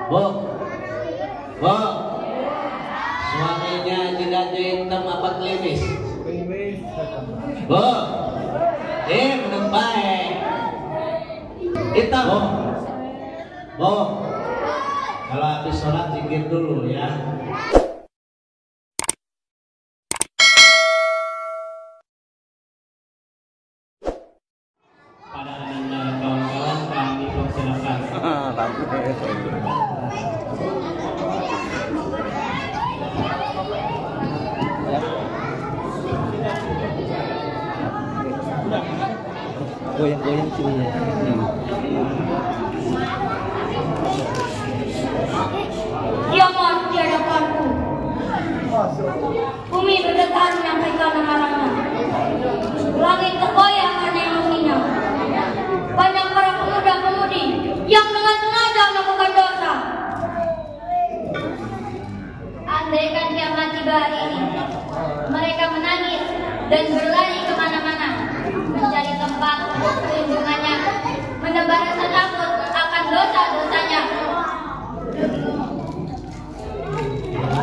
Bu, bu, suaminya jidat hitam apa klimis? Bu, menurut baik. Hitam. Bu, kalau habis sholat zikir dulu ya. Pada anda kawan-kawan kami persilakan. Goyang-goyang sini ya. Kiamat di hadapanku. Bumi bergetar menyampaikan amarahnya. Langit tergoyang karena emosinya. Banyak para pemuda-pemudi yang dengan sengaja melakukan dosa. Andaikan kiamat tiba hari ini, mereka menangis dan berlari kemana-mana, mencari tempat perlindungannya, menebar rasa takut akan dosa-dosanya.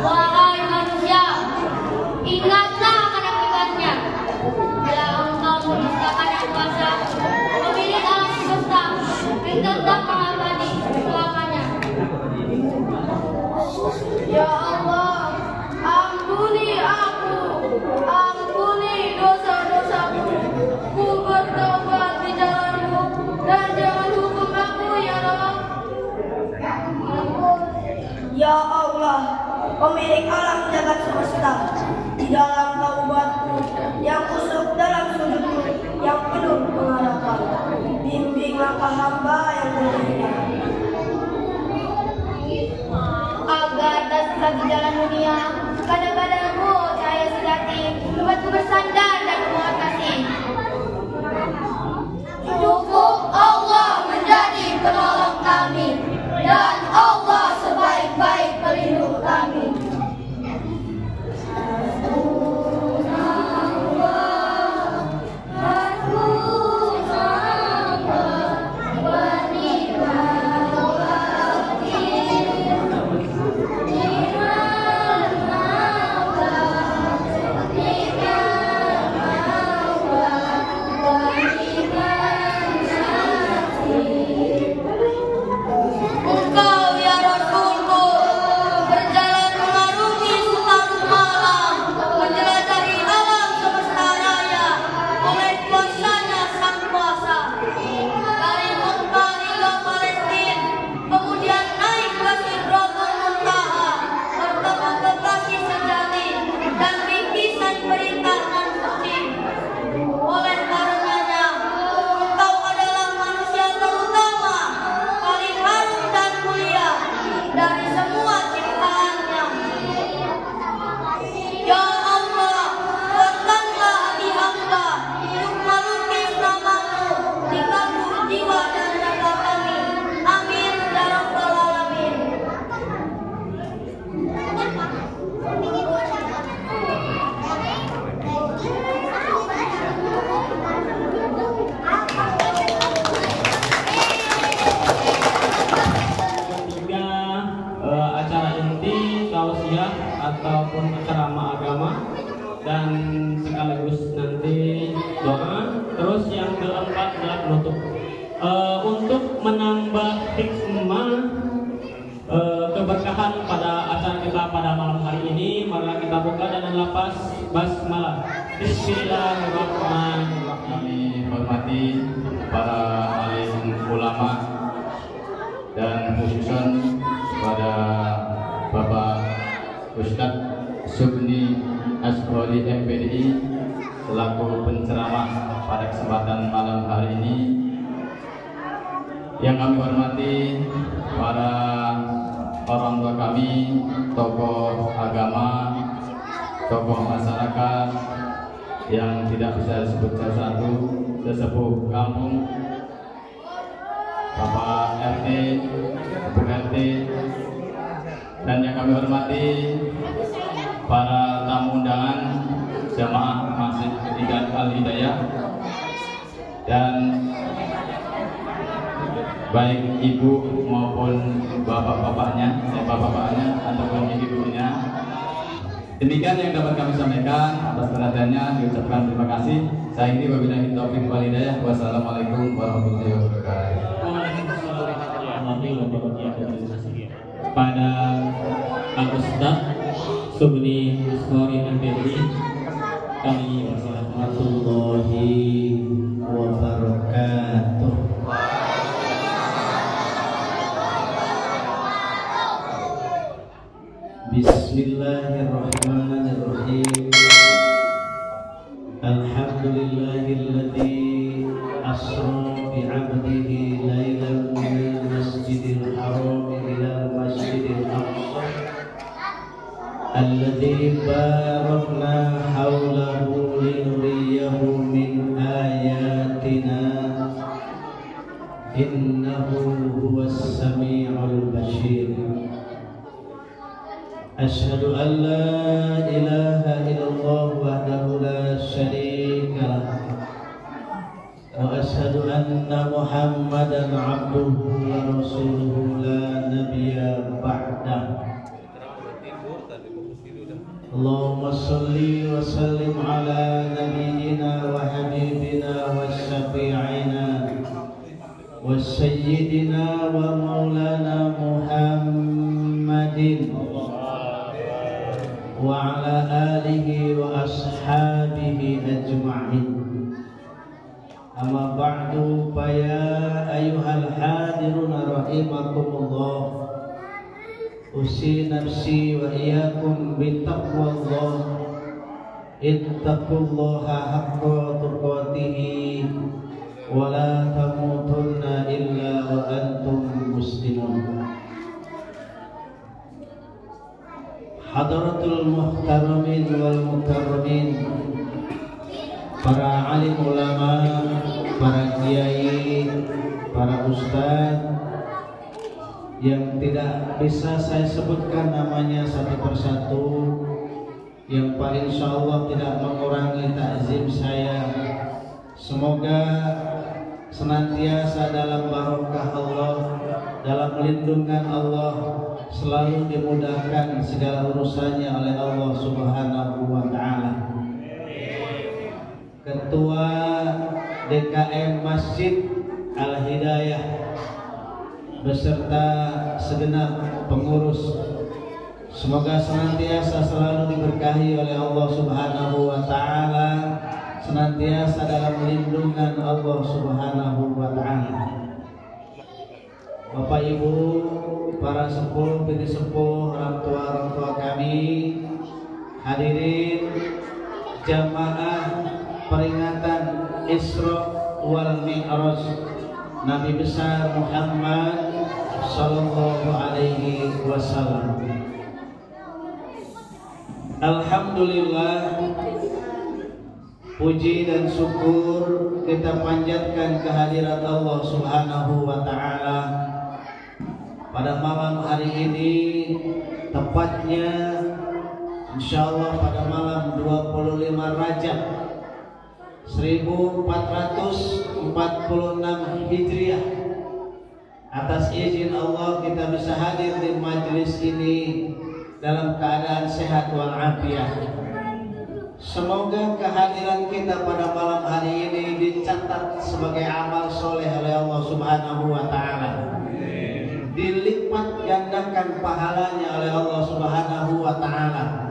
Wahai manusia, ingatlah akan akibatnya. Bila engkau mendustakan yang kuasa, pemilik alam semesta, dan tetap mengabadi selamanya. Ya Allah, ampuni aku, ampuni dosa-dosaku. Ku bertobat di jalan-Mu dan jangan hukum aku ya Allah. Ya Allah, pemilik alam jagat semesta, di dalam taubatku yang kusuk dalam sujudku yang penuh pengharapan, bimbing langkah hamba yang beriman agar tak sesat di jalan dunia. Kadang-kadangku cahaya sejati membuatku bersandar dan memuat kasih. Cukup Allah menjadi penolong kami, dan Allah sebaik-baik pelindung kami. Ataupun ceramah agama dan sekaligus nanti doa. Terus yang keempat adalah penutup. Untuk menambah hikmah keberkahan pada acara kita pada malam hari ini, mari kita buka dengan lafaz basmalah. Bismillahirrahmanirrahim. Kami hormati para alim ulama dan khususnya pada Bapak Ustadz Subni Ashori MPDI selaku penceramah pada kesempatan malam hari ini. Yang kami hormati para orang tua kami, tokoh agama, tokoh masyarakat yang tidak bisa disebut satu, sesepuh kampung, Bapak RT, Bu RT, dan yang kami hormati para tamu undangan jamaah Masjid Al Hidayah dan baik ibu maupun bapak-bapaknya ataupun ibu-ibunya. Demikian yang dapat kami sampaikan. Atas perhatiannya diucapkan terima kasih. Saya ini wabillahi taufiq wal hidayah. Wassalamualaikum warahmatullahi wabarakatuh. Pada Al-Ustaz Subni Sori Andri, kami warahmatullahi wabarakatuh. Bismillahirrahmanirrahim. Alhamdulillahilladzi asra bi'abdihi lailan minal masjidil haram ilal masjidil aqsa alladzi barakna haulahu linuriyahu min ayatina innahu huwas sami'ul basir. Asyhadu an la ilaha illallah wahdahu la syarika lah wa asyhadu anna Muhammadan abduhu wa rasuluhu la nabiyya ba'dah. Allahumma shalli wa sallim ala nabiyyina wa habibina wa syafi'ina wa sayyidina wa maulana Muhammadin wa ala alihi wa ashabihi ajma'in. Amma ba'du, fa ya ayyuhal hadirun rahimakumullah, usi nafsi wa iyyakum bittaqwallah. Ittaqullaha haqqa tuqatih wa la tamutunna illa wa antum muslimun. Hadratul muhtaramin wal mukarramin, para alim ulama, para kiai, para ustadz yang tidak bisa saya sebutkan namanya satu persatu, yang insya Allah tidak mengurangi takzim saya. Semoga senantiasa dalam barokah Allah, dalam lindungan Allah, selalu dimudahkan segala urusannya oleh Allah Subhanahu wa Ta'ala. Ketua DKM Masjid Al-Hidayah beserta segenap pengurus, semoga senantiasa selalu diberkahi oleh Allah Subhanahu wa Ta'ala, senantiasa dalam lindungan Allah Subhanahu wa Ta'ala. Bapak Ibu, para sepuh, binti sepuh, orang tua kami, hadirin jamaah peringatan Isra wal Mi'raj Nabi besar Muhammad sallallahu alaihi wasallam. Alhamdulillah, puji dan syukur kita panjatkan kehadirat Allah Subhanahu wa Ta'ala pada malam hari ini, tepatnya insyaallah pada malam 25 Rajab 1446 Hijriah. Atas izin Allah kita bisa hadir di majelis ini dalam keadaan sehat walafiat. Semoga kehadiran kita pada malam hari ini dicatat sebagai amal soleh oleh Allah Subhanahu wa Ta'ala, dilipat gandakan pahalanya oleh Allah Subhanahu wa Ta'ala.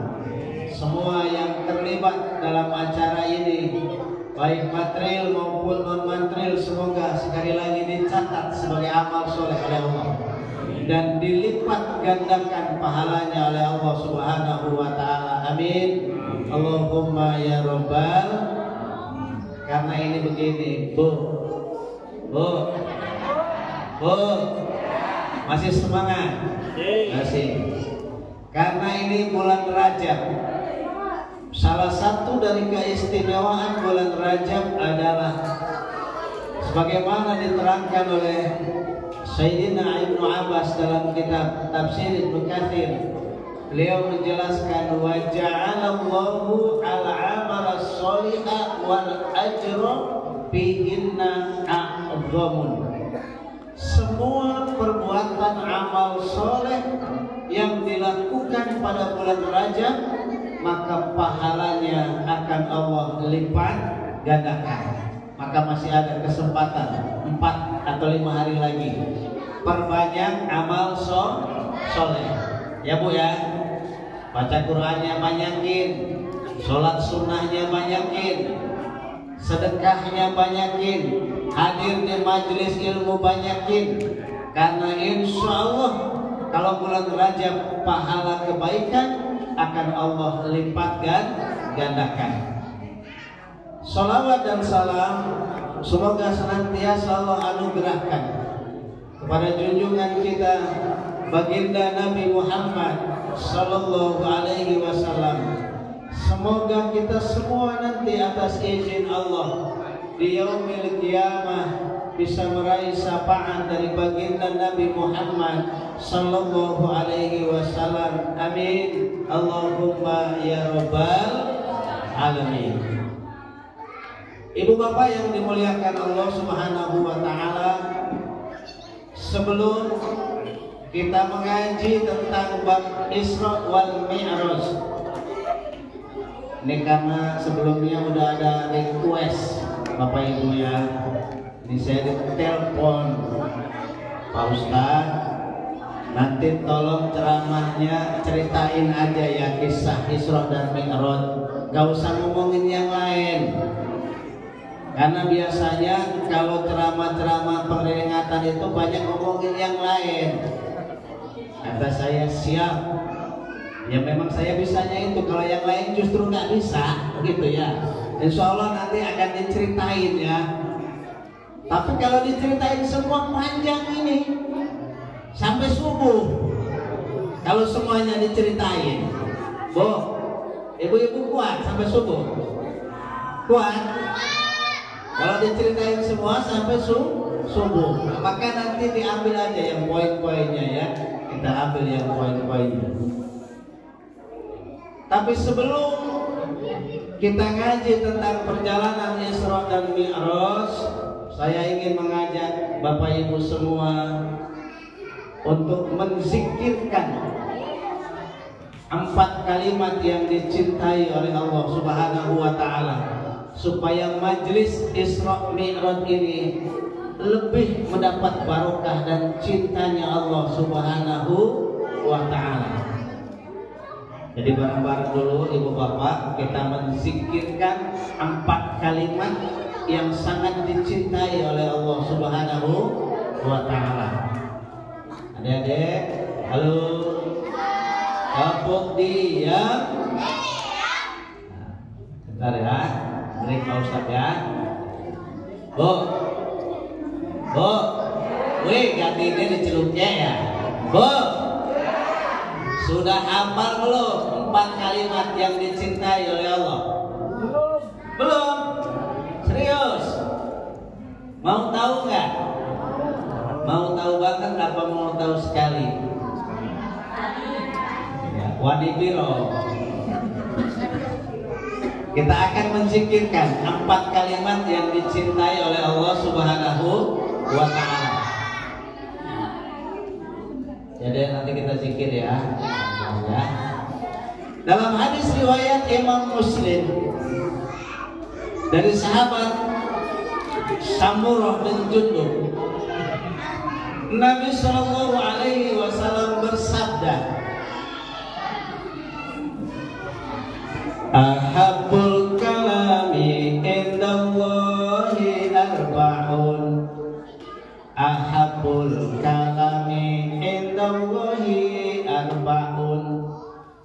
Semua yang terlibat dalam acara ini, baik material maupun non material, semoga sekali lagi dicatat sebagai amal soleh oleh Allah dan dilipat gandakan pahalanya oleh Allah Subhanahu wa Ta'ala. Amin. Allahumma ya Rabbal. Karena ini begini, Bu, masih semangat? Masih. Karena ini bulan Rajab. Salah satu dari keistimewaan bulan Rajab adalah sebagaimana diterangkan oleh Sayyidina Ibnu Abbas dalam kitab Tafsir Ibnu Katsir. Beliau menjelaskan, wa ja'alallahu al-amal as-shaliha wal ajra fihinna a'zamun. semua perbuatan amal soleh yang dilakukan pada bulan Rajab, maka pahalanya akan Allah lipat gandakan. Maka masih ada kesempatan 4 atau 5 hari lagi. Perbanyak amal soleh, ya Bu ya. Baca Qurannya banyakin, sholat sunnahnya banyakin, sedekahnya banyakin, hadir di majelis ilmu banyakin. Karena insya Allah kalau bulan Rajab pahala kebaikan akan Allah lipat gandakan. Salawat dan salam semoga senantiasa Allah anugerahkan kepada junjungan kita baginda Nabi Muhammad sallallahu alaihi wasallam. Semoga kita semua nanti atas izin Allah di yaumil qiyamah bisa meraih syafaat dari baginda Nabi Muhammad sallallahu alaihi wasallam. Amin. Allahumma ya rabbal alamin. Ibu bapak yang dimuliakan Allah Subhanahu wa taala, sebelum kita mengaji tentang bab Isra wal Mi'raj, ini karena sebelumnya udah ada request Bapak Ibu ya, ini saya ditelepon Pak Ustadz, nanti tolong ceramahnya ceritain aja ya kisah Isra dan Mi'raj, gak usah ngomongin yang lain. Karena biasanya kalau ceramah-ceramah peringatan itu banyak ngomongin yang lain. Kata saya siap. Ya memang saya bisanya itu, kalau yang lain justru nggak bisa, gitu ya. Insya Allah nanti akan diceritain ya. Tapi kalau diceritain semua panjang ini sampai subuh. Kalau semuanya diceritain, Bu, ibu-ibu kuat sampai subuh? Kuat? Kalau diceritain semua sampai subuh, nah, maka nanti diambil aja yang poin-poinnya ya. Kita ambil yang poin-poinnya. Tapi sebelum kita ngaji tentang perjalanan Isra dan Mi'raj, saya ingin mengajak Bapak Ibu semua untuk menzikirkan 4 kalimat yang dicintai oleh Allah Subhanahu wa taala, supaya majelis Isra Mi'raj ini lebih mendapat barokah dan cintanya Allah Subhanahu wa taala. Jadi bareng-bareng dulu Ibu Bapak kita menzikirkan 4 kalimat yang sangat dicintai oleh Allah Subhanahu wa taala. Adik-adik, halo. Kapok diam. Bentar ya. Break Pak Ustadz ya. Bu, wih ganti ini dicelupnya ya. Bu, sudah hafal belum 4 kalimat yang dicintai oleh Allah? Belum? Serius? Mau tahu nggak? Mau tahu banget apa mau tahu sekali? Ya, wadibiro. Kita akan menzikirkan 4 kalimat yang dicintai oleh Allah Subhanahu wa taala. Jadi nanti kita zikir ya. Dalam hadis riwayat Imam Muslim dari sahabat Samurah bin Jundub, Nabi Shallallahu Alaihi Wasallam bersabda, Ahabbul kalami indallahi arba'un. Ahabbul kalami indallahi arba'un.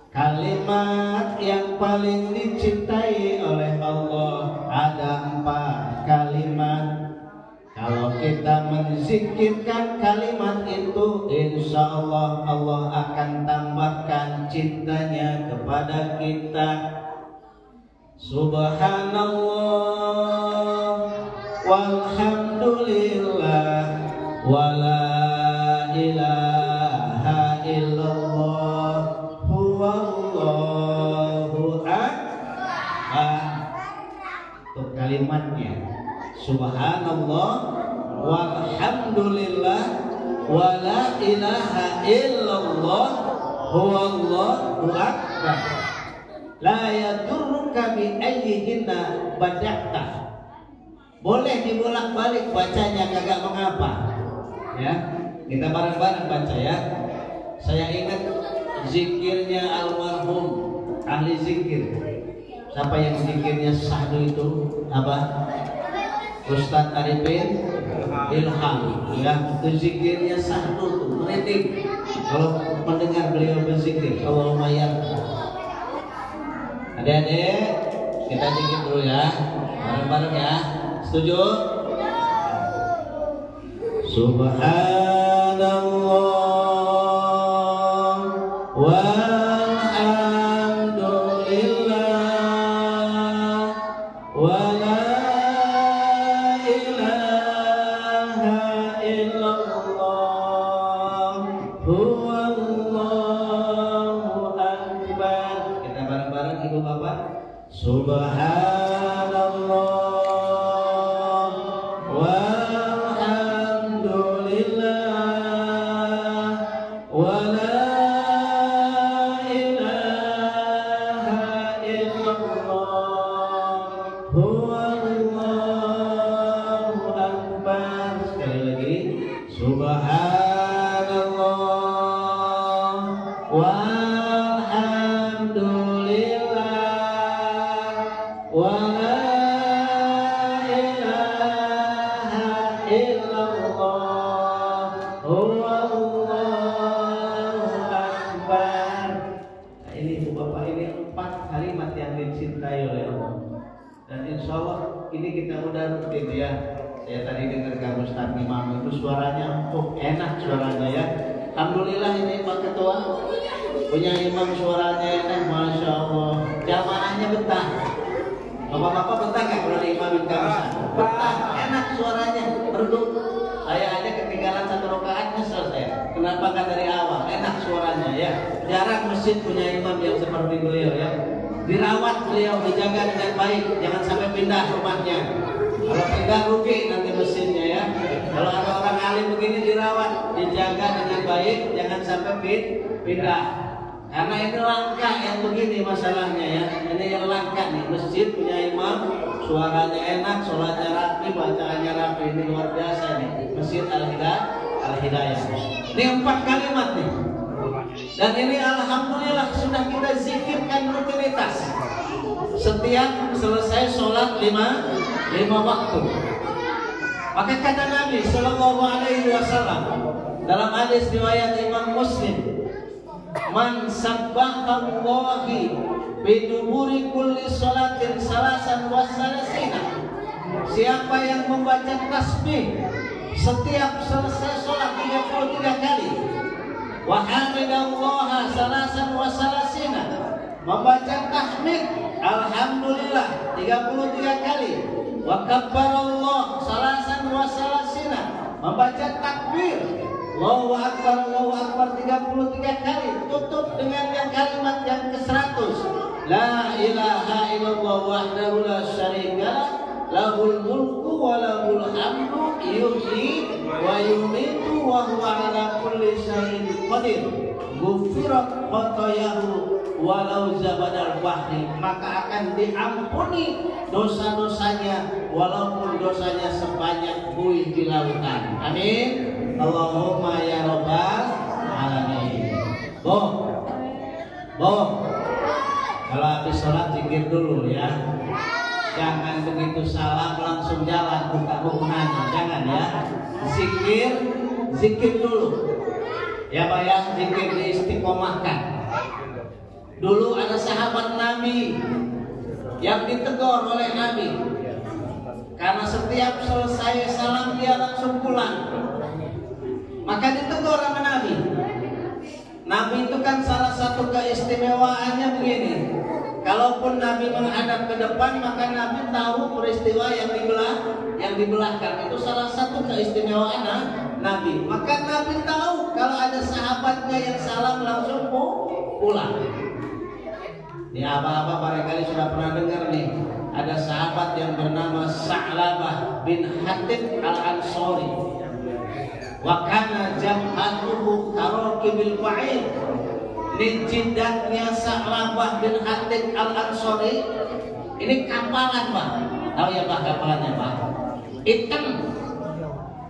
Kalimat yang paling dicintai oleh Allah ada 4 kalimat. Kalau kita menzikirkan kalimat itu, insya Allah Allah akan tambahkan cintanya kepada kita. Subhanallah walhamdulillah wala ilaha illallah huwallahu akbar. Untuk kalimatnya Subhanallah walhamdulillah wa la ilaha illallah huwallahu akbar. La yadurruka bi ayyihinna bada'ta. Boleh dibolak-balik bacanya, kagak mengapa. Ya, kita bareng-bareng baca ya. Saya ingat zikirnya almarhum ahli zikir. Siapa yang zikirnya sahdu itu? Apa? Ustadz Arifin Ilham. Ya, itu zikirnya sahdu tuh, merinding kalau mendengar beliau berzikir. Allahumma ya. Adik-adik, kita zikir dulu ya, bareng-bareng ya. Setuju? Subhanallah walhamdulillah wa la ilaha illallah huwallahu akbar. Kita bareng-bareng ibu bapak. Subhanallah ya. Saya tadi dengar Kang Ustadz Imam itu suaranya enak suaranya ya. Alhamdulillah ini Pak Ketua punya imam suaranya enak, Masya Allah. Jamaahnya betah. Bapak-bapak betah nggak kalau diimamin Kang Ustadz? Betah, enak suaranya, merdu. Saya aja ketinggalan 1 rakaat nyesel saya. Kenapa nggak dari awal? Enak suaranya ya. Jarang masjid punya imam yang seperti beliau ya. Dirawat beliau, dijaga dengan baik, jangan sampai pindah rumahnya. Kalau pindah rugi nanti mesinnya ya. Kalau ada orang alim begini dirawat, dijaga dengan baik, jangan sampai pindah. Karena ini langka yang begini masalahnya ya. Ini yang langka nih, masjid punya imam, suaranya enak, sholatnya rapi, bacaannya rapi, ini luar biasa nih. Masjid Al-Hidayah. Ini 4 kalimat nih. Dan ini alhamdulillah sudah kita zikirkan rutinitas. Setiap selesai sholat 5 waktu. Maka kata Nabi Sallallahu Alaihi Wasallam dalam hadis riwayat Imam Muslim, man sabbahallahi biduburi kulli sholatin salasan wa salasina. Siapa yang membaca tasbih setiap selesai sholat 33 kali, wa hamidallaha salasan wa salasina, membaca tahmid alhamdulillah 33 kali, wa kabbarallah salasan wa salasina, membaca takbir Allahu Akbar 33 kali, tutup dengan yang kalimat yang ke-100, la ilaha illallah wahdahu la syarika lahul mulku wa lahul hamdu yuhyi wa yumitu wa huwa ala kulli syai'in qadir, ghufirat khatayahu walau zabadal bahri, maka akan diampuni dosa-dosanya walaupun dosanya sebanyak buih di lautan. Amin. Allahumma ya rabbal alamin. Kalau habis sholat zikir dulu ya. Jangan begitu salam langsung jalan buka hubungannya, jangan ya. Zikir dulu. Ya Pak ya, zikir diistiqomahkan. Dulu ada sahabat Nabi yang ditegur oleh Nabi karena setiap selesai salam dia langsung pulang. Maka ditegur sama Nabi. Nabi itu kan salah satu keistimewaannya begini. Kalaupun Nabi menghadap ke depan, maka Nabi tahu peristiwa yang dibelakang. Itu salah satu keistimewaan Nabi. Maka Nabi tahu kalau ada sahabatnya yang salam langsung pulang. Ini apa-apa barangkali sudah pernah dengar nih. Ada sahabat yang bernama Sa'labah bin Hatib al-Ansori. wa kana jam'atuhu karakibil ba'ir. Ini jidatnya Sa'labah bin Hatib al-Ansori. Ini kapalan, Pak. Tahu ya Pak kapalannya, Pak? Hitam.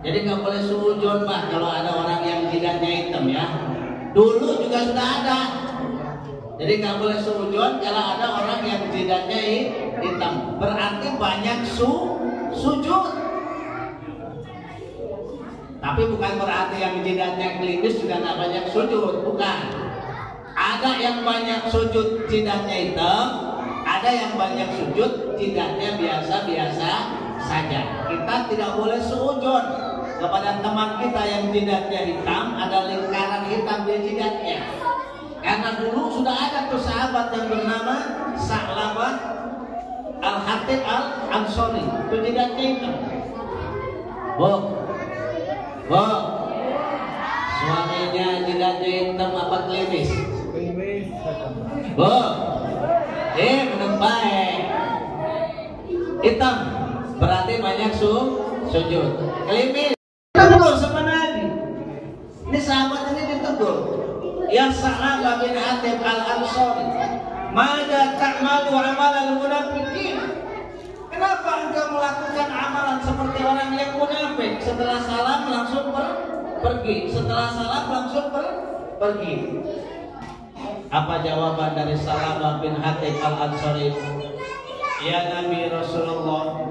Jadi nggak boleh suujon, Pak, kalau ada orang yang jidatnya hitam ya. Dulu juga sudah ada. Jadi nggak boleh suujon kalau ada orang yang jidatnya hitam. Berarti banyak sujud. Tapi bukan berarti yang jidatnya klinis juga nggak banyak sujud, bukan. Ada yang banyak sujud jidatnya hitam, ada yang banyak sujud jidatnya biasa-biasa saja. Kita tidak boleh suujon kepada teman kita yang jidatnya hitam, ada lingkaran hitam di jidatnya. Karena dulu sudah ada tuh sahabat yang bernama Sa'labah al-Hatib al-Ansori, itu jidatnya hitam. Suaminya jidatnya hitam apa klimis? Menurut baik hitam berarti banyak sujud. Klimis ditegur sama Nabi. Ini sahabat ini ditegur. Ya Sa'labah bin Hatib al-Ansori, mada ta'malu amalan munafiqin. Kenapa engkau melakukan amalan seperti orang yang munafik? Setelah salam langsung pergi. Setelah salam langsung pergi. Apa jawaban dari Sa'labah bin Hatib al-Ansori? Ya Nabi Rasulullah,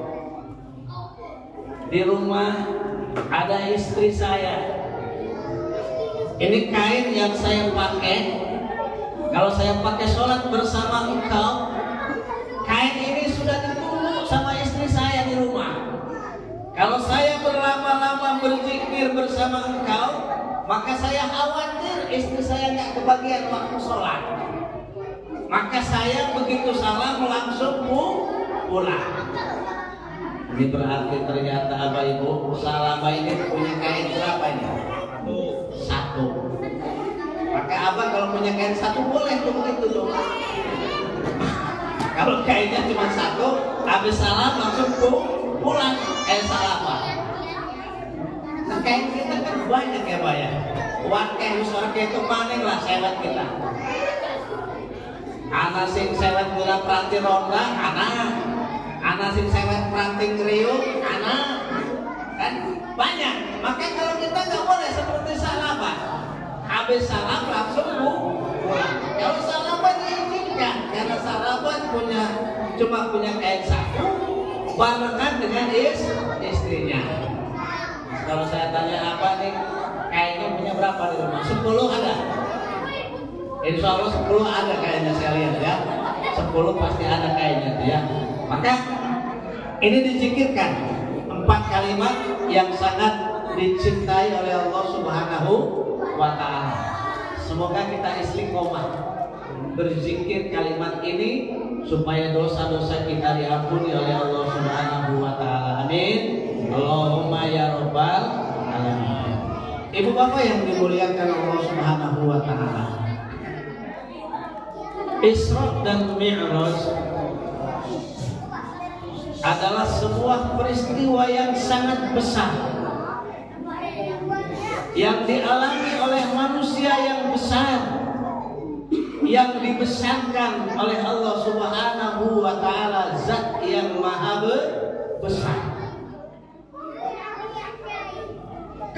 di rumah ada istri saya. Ini kain yang saya pakai. Kalau saya pakai sholat bersama engkau, kain ini sudah ditunggu sama istri saya di rumah. Kalau saya berlama-lama berzikir bersama engkau, maka saya khawatir istri saya nggak kebagian waktu sholat. Maka saya begitu salam langsung pulang. Ini berarti ternyata Bapak Ibu, Sa'labah ini punya kain berapa ini? Satu. Maka abang kalau punya kain satu boleh tuh begitu dong. Kalau kainnya cuma satu, habis salam langsung pulang. Sa'labah. Nah kain kita kan banyak ya Pak ya. Wakil usorke itu maning lah sewet kita. Ana sing sewet gula peranti ronda, ana sing sewet peranti ngeriuk, kan banyak. Maka kalau kita nggak boleh seperti Sa'labah, habis salam langsung pulang. Kalau Sa'labah diizinkan, karena Sa'labah cuma punya kain satu, barengan dengan istrinya. Kalau saya tanya apa nih, kainnya punya berapa di rumah? 10 ada. Insya Allah 10 ada kayaknya saya lihat ya. 10 pasti ada kayaknya ya. Maka ini dizikirkan 4 kalimat yang sangat dicintai oleh Allah Subhanahu wa Ta'ala. Semoga kita istiqomah berzikir kalimat ini supaya dosa-dosa kita diampuni oleh Allah Subhanahu wa Ta'ala. Amin. Allahumma ya rabbal alamin. Ibu bapak yang dimuliakan Allah Subhanahu wa Ta'ala, Isra dan Mi'raj adalah sebuah peristiwa yang sangat besar yang dialami oleh manusia yang besar, yang dibesarkan oleh Allah Subhanahu wa Ta'ala, Zat yang maha besar.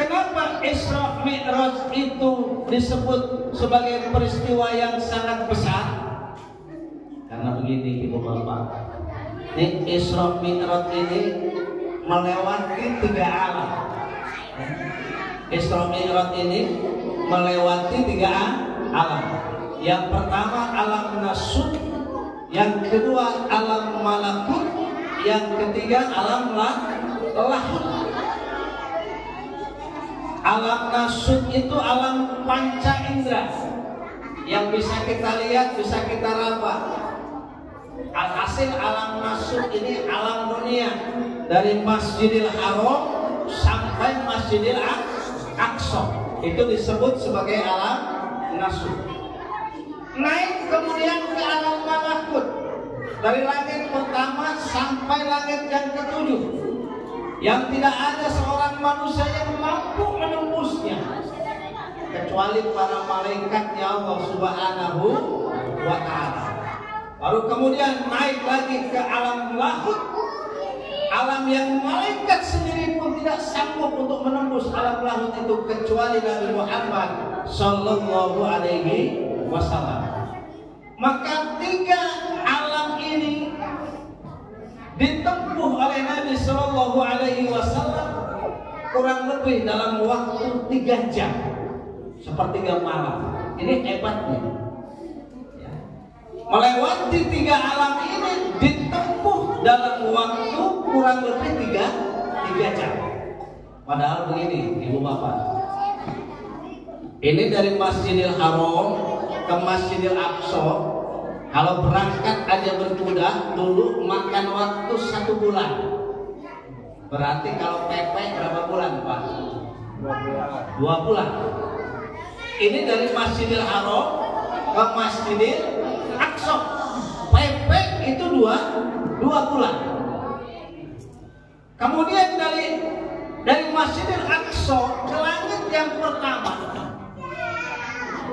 Kenapa Isra Mi'raj itu disebut sebagai peristiwa yang sangat besar? Karena begini ibu bapak, ini Isra Mi'raj ini melewati 3 alam. Isra Mi'raj ini melewati 3 alam. Yang pertama alam nasut, yang kedua alam malakut, yang ketiga alam lahut. Alam nasut itu alam panca indera yang bisa kita lihat, bisa kita raba. Alhasil alam nasut ini alam dunia, dari Masjidil Haram sampai Masjidil Aqsa, itu disebut sebagai alam nasut. Naik kemudian ke alam malakut, dari langit pertama sampai langit yang ke-7. yang tidak ada seorang manusia yang mampu menembusnya kecuali para malaikatnya Allah Subhanahu wa ta'ala. Baru kemudian naik lagi ke alam lahut, alam yang malaikat sendiri pun tidak sanggup untuk menembus alam lahut itu kecuali Nabi Muhammad sallallahu alaihi wasallam. Maka 3 alam ini ditempuh oleh Nabi sallallahu alaihi wasallam kurang lebih dalam waktu 3 jam, sepertiga malam. Ini hebatnya. Ya. Melewati 3 alam ini ditempuh dalam waktu kurang lebih 3 jam. Padahal begini, Ibu Bapak. Ini dari Masjidil Haram ke Masjidil Aqsa, kalau berangkat aja berkuda dulu makan waktu 1 bulan. Berarti kalau PP berapa bulan, Pak? 2 bulan. Ini dari Masjidil Haram ke Masjidil Aqsa, PP itu 2 bulan. Kemudian dari Masjidil Aqsa ke langit yang pertama,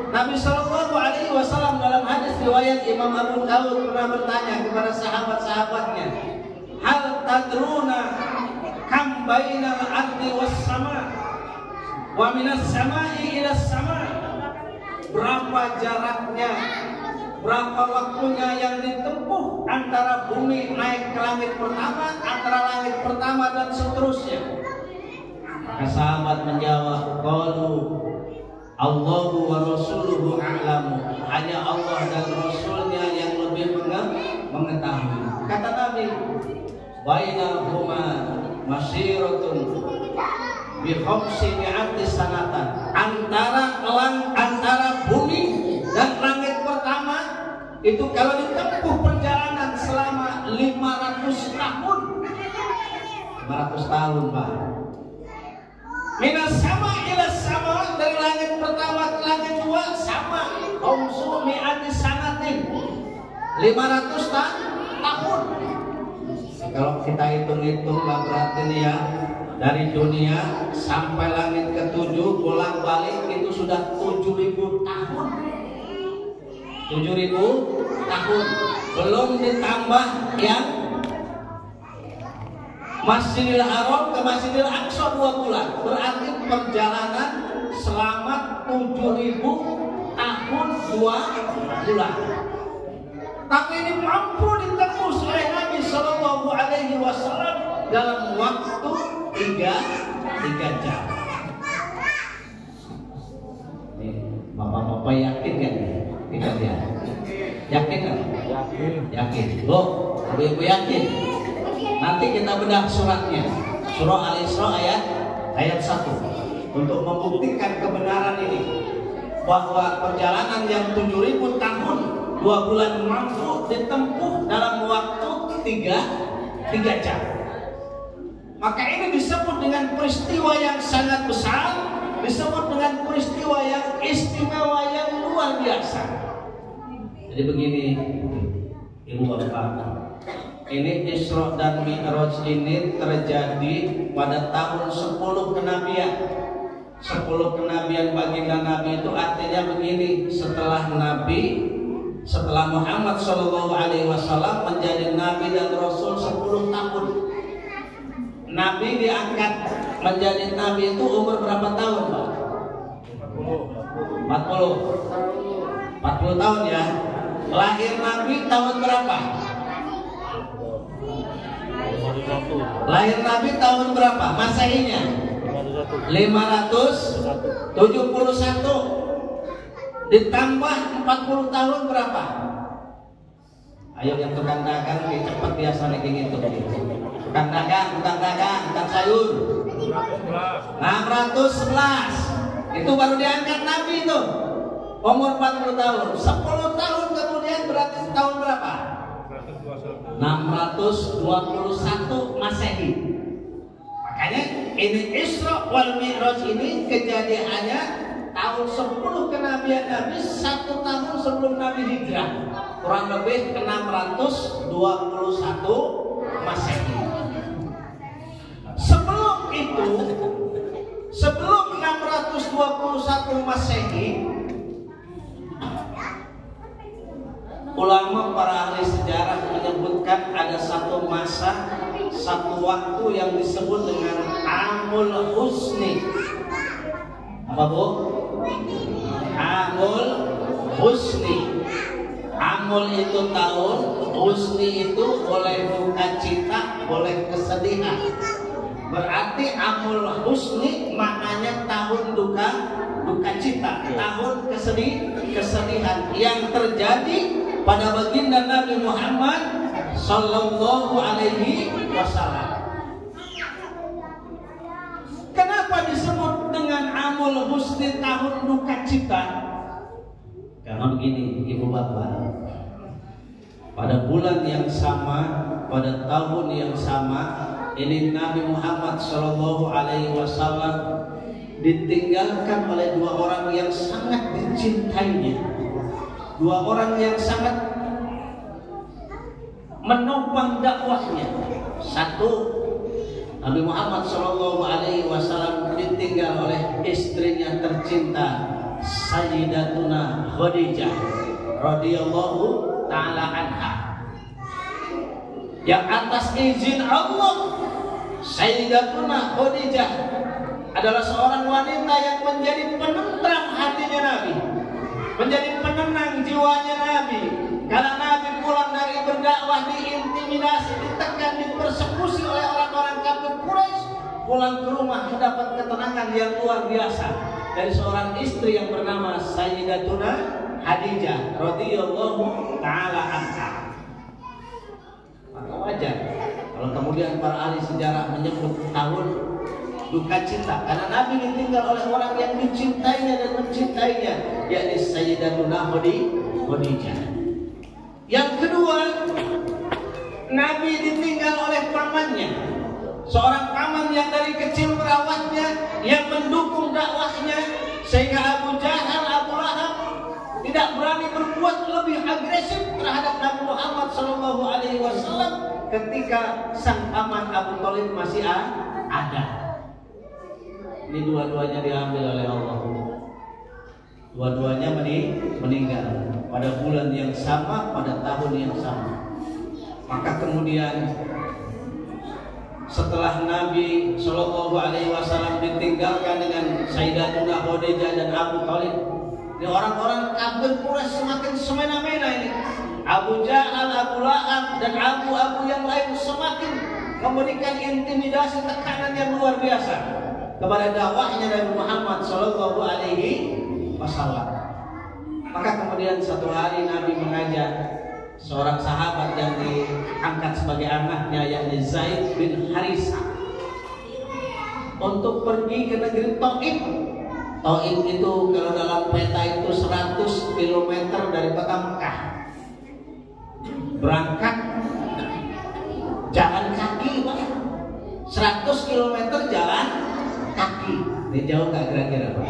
Nabi Shallallahu Alaihi Wasallam dalam hadis riwayat Imam Abu Dawud pernah bertanya kepada sahabat-sahabatnya, hal tadruna kam bainal ardi was sama wa minas samai ila sama, berapa jaraknya, berapa waktunya yang ditempuh antara bumi naik ke langit pertama, antara langit pertama dan seterusnya. Maka sahabat menjawab, qalu Allahu wa rasuluhu a'lamu, hanya Allah dan Rasulnya yang lebih mengetahui. Kata Nabi, bainahuma masyiratun bi khamsi mi'ati sanatan, antara bumi dan langit pertama itu kalau ditempuh perjalanan selama 500 tahun. 500 tahun, Pak. Minas sama ila sama, dari langit pertama ke langit 2 sama. Khamsu mi'ati sanatin, 500 tahun. Kalau kita hitung-hitung berarti nih ya, dari dunia sampai langit ke-7 bolak-balik itu sudah 7.000 tahun. 7.000 tahun. Belum ditambah yang Masjidil Haram ke Masjidil Aqsa 2 bulan. Berarti perjalanan selama 7.000 tahun 2 bulan. Tapi ini mampu ditembus oleh Nabi Sallallahu Alaihi Wasallam dalam waktu 3 jam. Nih, bapak-bapak yakin kan? Kita lihat. Yakin kan? Yakin. Loh, ibu yakin? Nanti kita bedah suratnya. Surah Al-Isra ayat 1 untuk membuktikan kebenaran ini, bahwa perjalanan yang 7.000 tahun 2 bulan mampu ditempuh dalam waktu 3 jam. Maka ini disebut dengan peristiwa yang sangat besar, disebut dengan peristiwa yang istimewa, yang luar biasa. Jadi begini, Ibu Bapak, ini Isra dan Mi'raj ini terjadi pada tahun 10 kenabian. 10 kenabian baginda Nabi itu artinya begini, setelah Muhammad Shallallahu Alaihi Wasallam menjadi Nabi dan Rasul 10 tahun. Nabi diangkat menjadi Nabi itu umur berapa tahun, Pak? 40 tahun ya. Lahir Nabi tahun berapa? Lahir Nabi tahun berapa? Masehinya 571. Ditambah 40 tahun berapa? Ayo yang tukang dagang cepat biasa nih gitu. Tukang dagang, tukang sayur. 611. Itu baru diangkat Nabi itu. Umur 40 tahun. 10 tahun kemudian berarti tahun berapa? 621 Masehi. Makanya ini Isra wal Mi'raj ini kejadiannya tahun 10 kenabian Nabi, 1 tahun sebelum Nabi hijrah, kurang lebih 621 Masehi. lalu, sebelum 621 Masehi, ulama para ahli sejarah menyebutkan ada satu masa, satu waktu yang disebut dengan Amul Husni. Apa Bu? Amul Husni. Amul itu tahun, Husni itu boleh duka cita, boleh kesedihan. Berarti Amul Husni maknanya tahun duka cita, tahun kesedihan yang terjadi pada baginda Nabi Muhammad Sallallahu Alaihi Wasallam. Kenapa disebut dengan Amul Husni, tahun duka cita? Karena begini, ibu bapak, pada bulan yang sama, pada tahun yang sama, ini Nabi Muhammad Sallallahu Alaihi Wasallam ditinggalkan oleh dua orang yang sangat dicintainya, dua orang yang sangat menopang dakwahnya. Satu, Nabi Muhammad Sallallahu Alaihi Wasallam ditinggal oleh istrinya tercinta Sayyidatuna Khadijah radhiyallahu taala anha, yang atas izin Allah Sayyidatuna Khadijah adalah seorang wanita yang menjadi penentram hatinya Nabi, menjadi penenang jiwanya Nabi. Karena Nabi pulang dari berdakwah diintimidasi, ditekan, dipersekusi oleh orang-orang kafir Quraisy, pulang ke rumah mendapat ketenangan yang luar biasa dari seorang istri yang bernama Sayyidatuna Khadijah radhiyallahu taala anha. Maka wajar kalau kemudian para ahli sejarah menyebut tahun duka cita, karena Nabi ditinggal oleh orang yang dicintainya dan mencintainya, yakni Sayyidatuna Khadijah. Yang kedua, Nabi ditinggal oleh pamannya, seorang paman yang dari kecil merawatnya, yang mendukung dakwahnya, sehingga Abu Jahal, Abu Lahab tidak berani berbuat lebih agresif terhadap Nabi Muhammad SAW ketika sang paman Abu Thalib masih ada. Ini dua-duanya diambil oleh Allah. Dua-duanya meninggal pada bulan yang sama, pada tahun yang sama. Maka kemudian setelah Nabi Shallallahu Alaihi Wasallam ditinggalkan dengan Sayyidatuna Khadijah dan Abu Thalib, ini orang-orang kafir Quraisy semakin semena-mena ini. Abu Jahal, Abu Lahab dan abu-abu yang lain semakin memberikan intimidasi, tekanan yang luar biasa kepada dakwahnya Nabi Muhammad Shallallahu Alaihi Wasallam. Maka kemudian satu hari Nabi mengajak seorang sahabat yang diangkat sebagai anaknya, yakni Zaid bin Harisah, untuk pergi ke negeri Taif. Taif itu kalau dalam peta itu 100 km dari kota Mekah. Berangkat jalan kaki, Pak. 100 km jalan kaki. Ini jauh nggak kira-kira, Pak?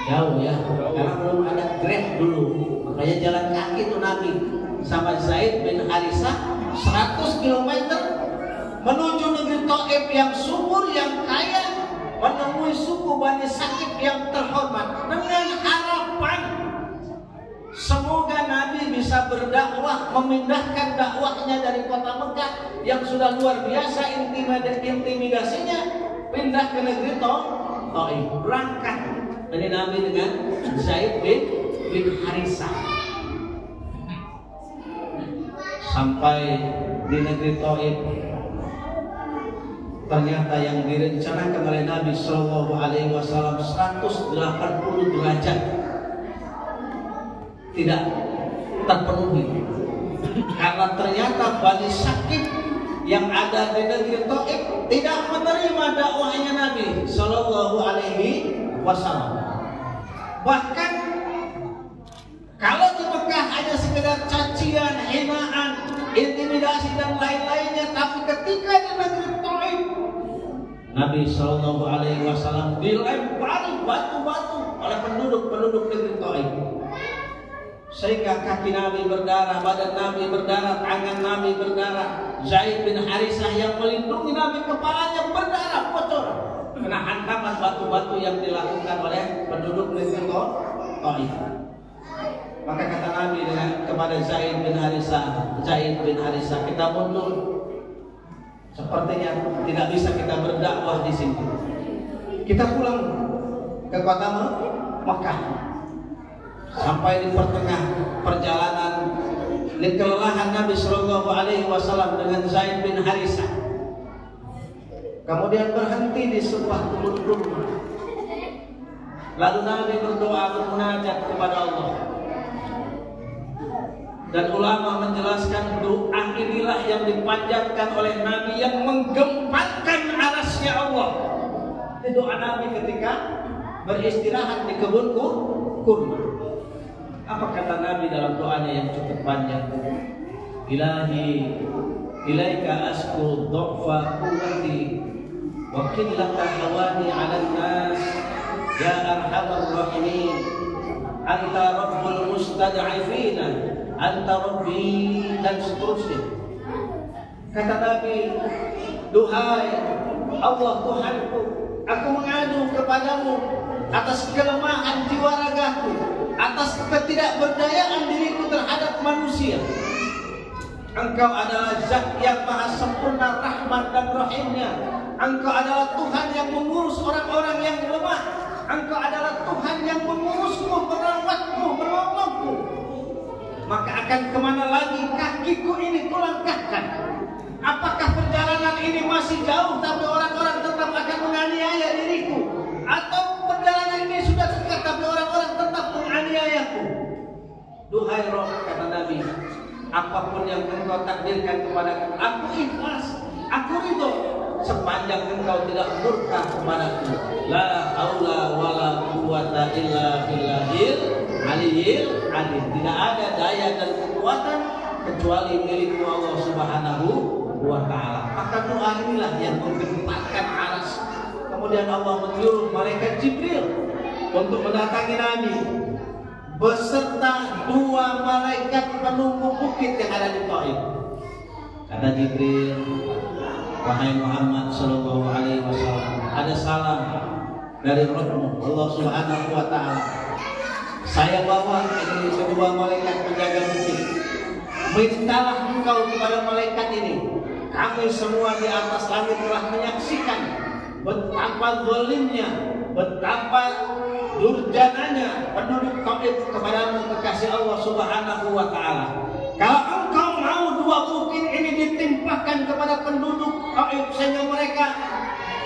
Jauh ya, karena belum ada Grab dulu. Makanya jalan kaki itu Nabi sama Zaid bin Harisah 100 km menuju negeri Taif yang subur, yang kaya, menemui suku Bani Sakif yang terhormat dengan harapan semoga Nabi bisa berdakwah, memindahkan dakwahnya dari kota Mekah yang sudah luar biasa intimidasinya, pindah ke negeri Taif. Berangkat dari Nabi dengan Zaid bin Harisah. Sampai di negeri Taif, ternyata yang direncanakan oleh Nabi Shallallahu Alaihi Wasallam 180 derajat tidak terpenuhi, karena ternyata Bani Sakif yang ada di negeri Taif tidak menerima dakwahnya Nabi Shallallahu Alaihi Wasallam. Bahkan kalau di Mekah hanya sekedar cacian, hinaan, intimidasi dan lain-lainnya, tapi ketika di negeri Taif Nabi Shallallahu Alaihi Wasallam dilempari batu-batu oleh penduduk negeri Taif, sehingga kaki Nabi berdarah, badan Nabi berdarah, tangan Nabi berdarah. Zaid bin Harisah yang melindungi Nabi, kepalanya berdarah, bocor. kena hantaman batu-batu yang dilakukan oleh penduduk negeri Taif. Maka kata Nabi kepada Zaid bin Harisah, kita mundur. Sepertinya tidak bisa kita berdakwah di sini. Kita pulang ke kota Mekah. Sampai di pertengah perjalanan, di kelelahan Nabi Shallallahu Alaihi Wasallam dengan Zaid bin Harisah, kemudian berhenti di sebuah kebun kurma. Lalu Nabi berdoa bermunajat kepada Allah. Dan ulama menjelaskan doa inilah yang dipanjatkan oleh Nabi yang menggemparkan arasnya Allah. Itu doa Nabi ketika beristirahat di kebun kurma. Apa kata Nabi dalam doanya yang cukup panjang? Ilahi, ilaika asku dha'fa quwwati wa qillata hawani 'alan nas ya arhamar rahimin anta rabbul mustad'ifina anta rabbi, dan seterusnya. Kata Nabi, duhai Allah Tuhanku, aku mengadu kepadamu atas kelemahan jiwa ragaku, atas ketidakberdayaan diriku terhadap manusia. Engkau adalah Zat yang maha sempurna rahmat dan rahimnya. Engkau adalah Tuhan yang mengurus orang-orang yang lemah. Engkau adalah Tuhan yang mengurusku, merawatku, menolongku. Maka akan kemana lagi kakiku ini kulangkahkan? Apakah perjalanan ini masih jauh tapi orang-orang tetap akan menganiaya diriku? Atau perjalanan ini sudah dekat tapi orang-orang tetap menganiayaku? Duhai Roh, kata Nabi, apapun yang engkau takdirkan kepadaku, aku ikhlas, aku ridho, sepanjang engkau tidak murka kepadaku. La haula wala quwwata illa billahil aliyil alim. Tidak ada daya dan kekuatan kecuali milik Allah Subhanahu wa ta'ala. Maka doa inilah yang menggemparkan aras. Kemudian Allah menyuruh malaikat Jibril untuk mendatangi Nabi beserta 2 malaikat penunggu bukit yang ada di Taif. Kata Jibril, wahai Muhammad sallallahu alaihi wasallam, ada salam dari Rabbmu Allah Subhanahu wa ta'ala. Saya bawa ini 2 malaikat penjaga bukit. Mintalah engkau kepada malaikat ini. Kami semua di atas langit telah menyaksikan betapa zalimnya, betapa durjananya penduduk Taif kepadamu kekasih Allah Subhanahu wa ta'ala. Kalau engkau mau 2 bukit ini ditimpakan kepada penduduk Taif sehingga mereka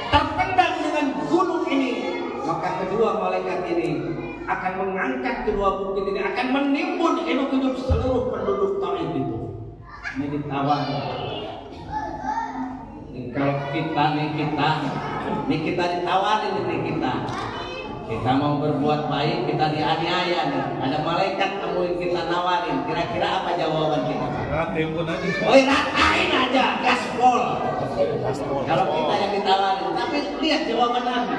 terpendam dengan gunung ini, maka kedua malaikat ini akan mengangkat kedua bukit ini, akan menimbun hidup-hidup seluruh penduduk Taif itu. Ini ditawar. Kalau kita ditawarin kita mau berbuat baik, kita dianiaya nih. Ada malaikat temuin kita nawarin, kira-kira apa jawaban kita? Ratain aja, gaspol. Kalau kita yang ditawarin, tapi lihat jawaban Nabi.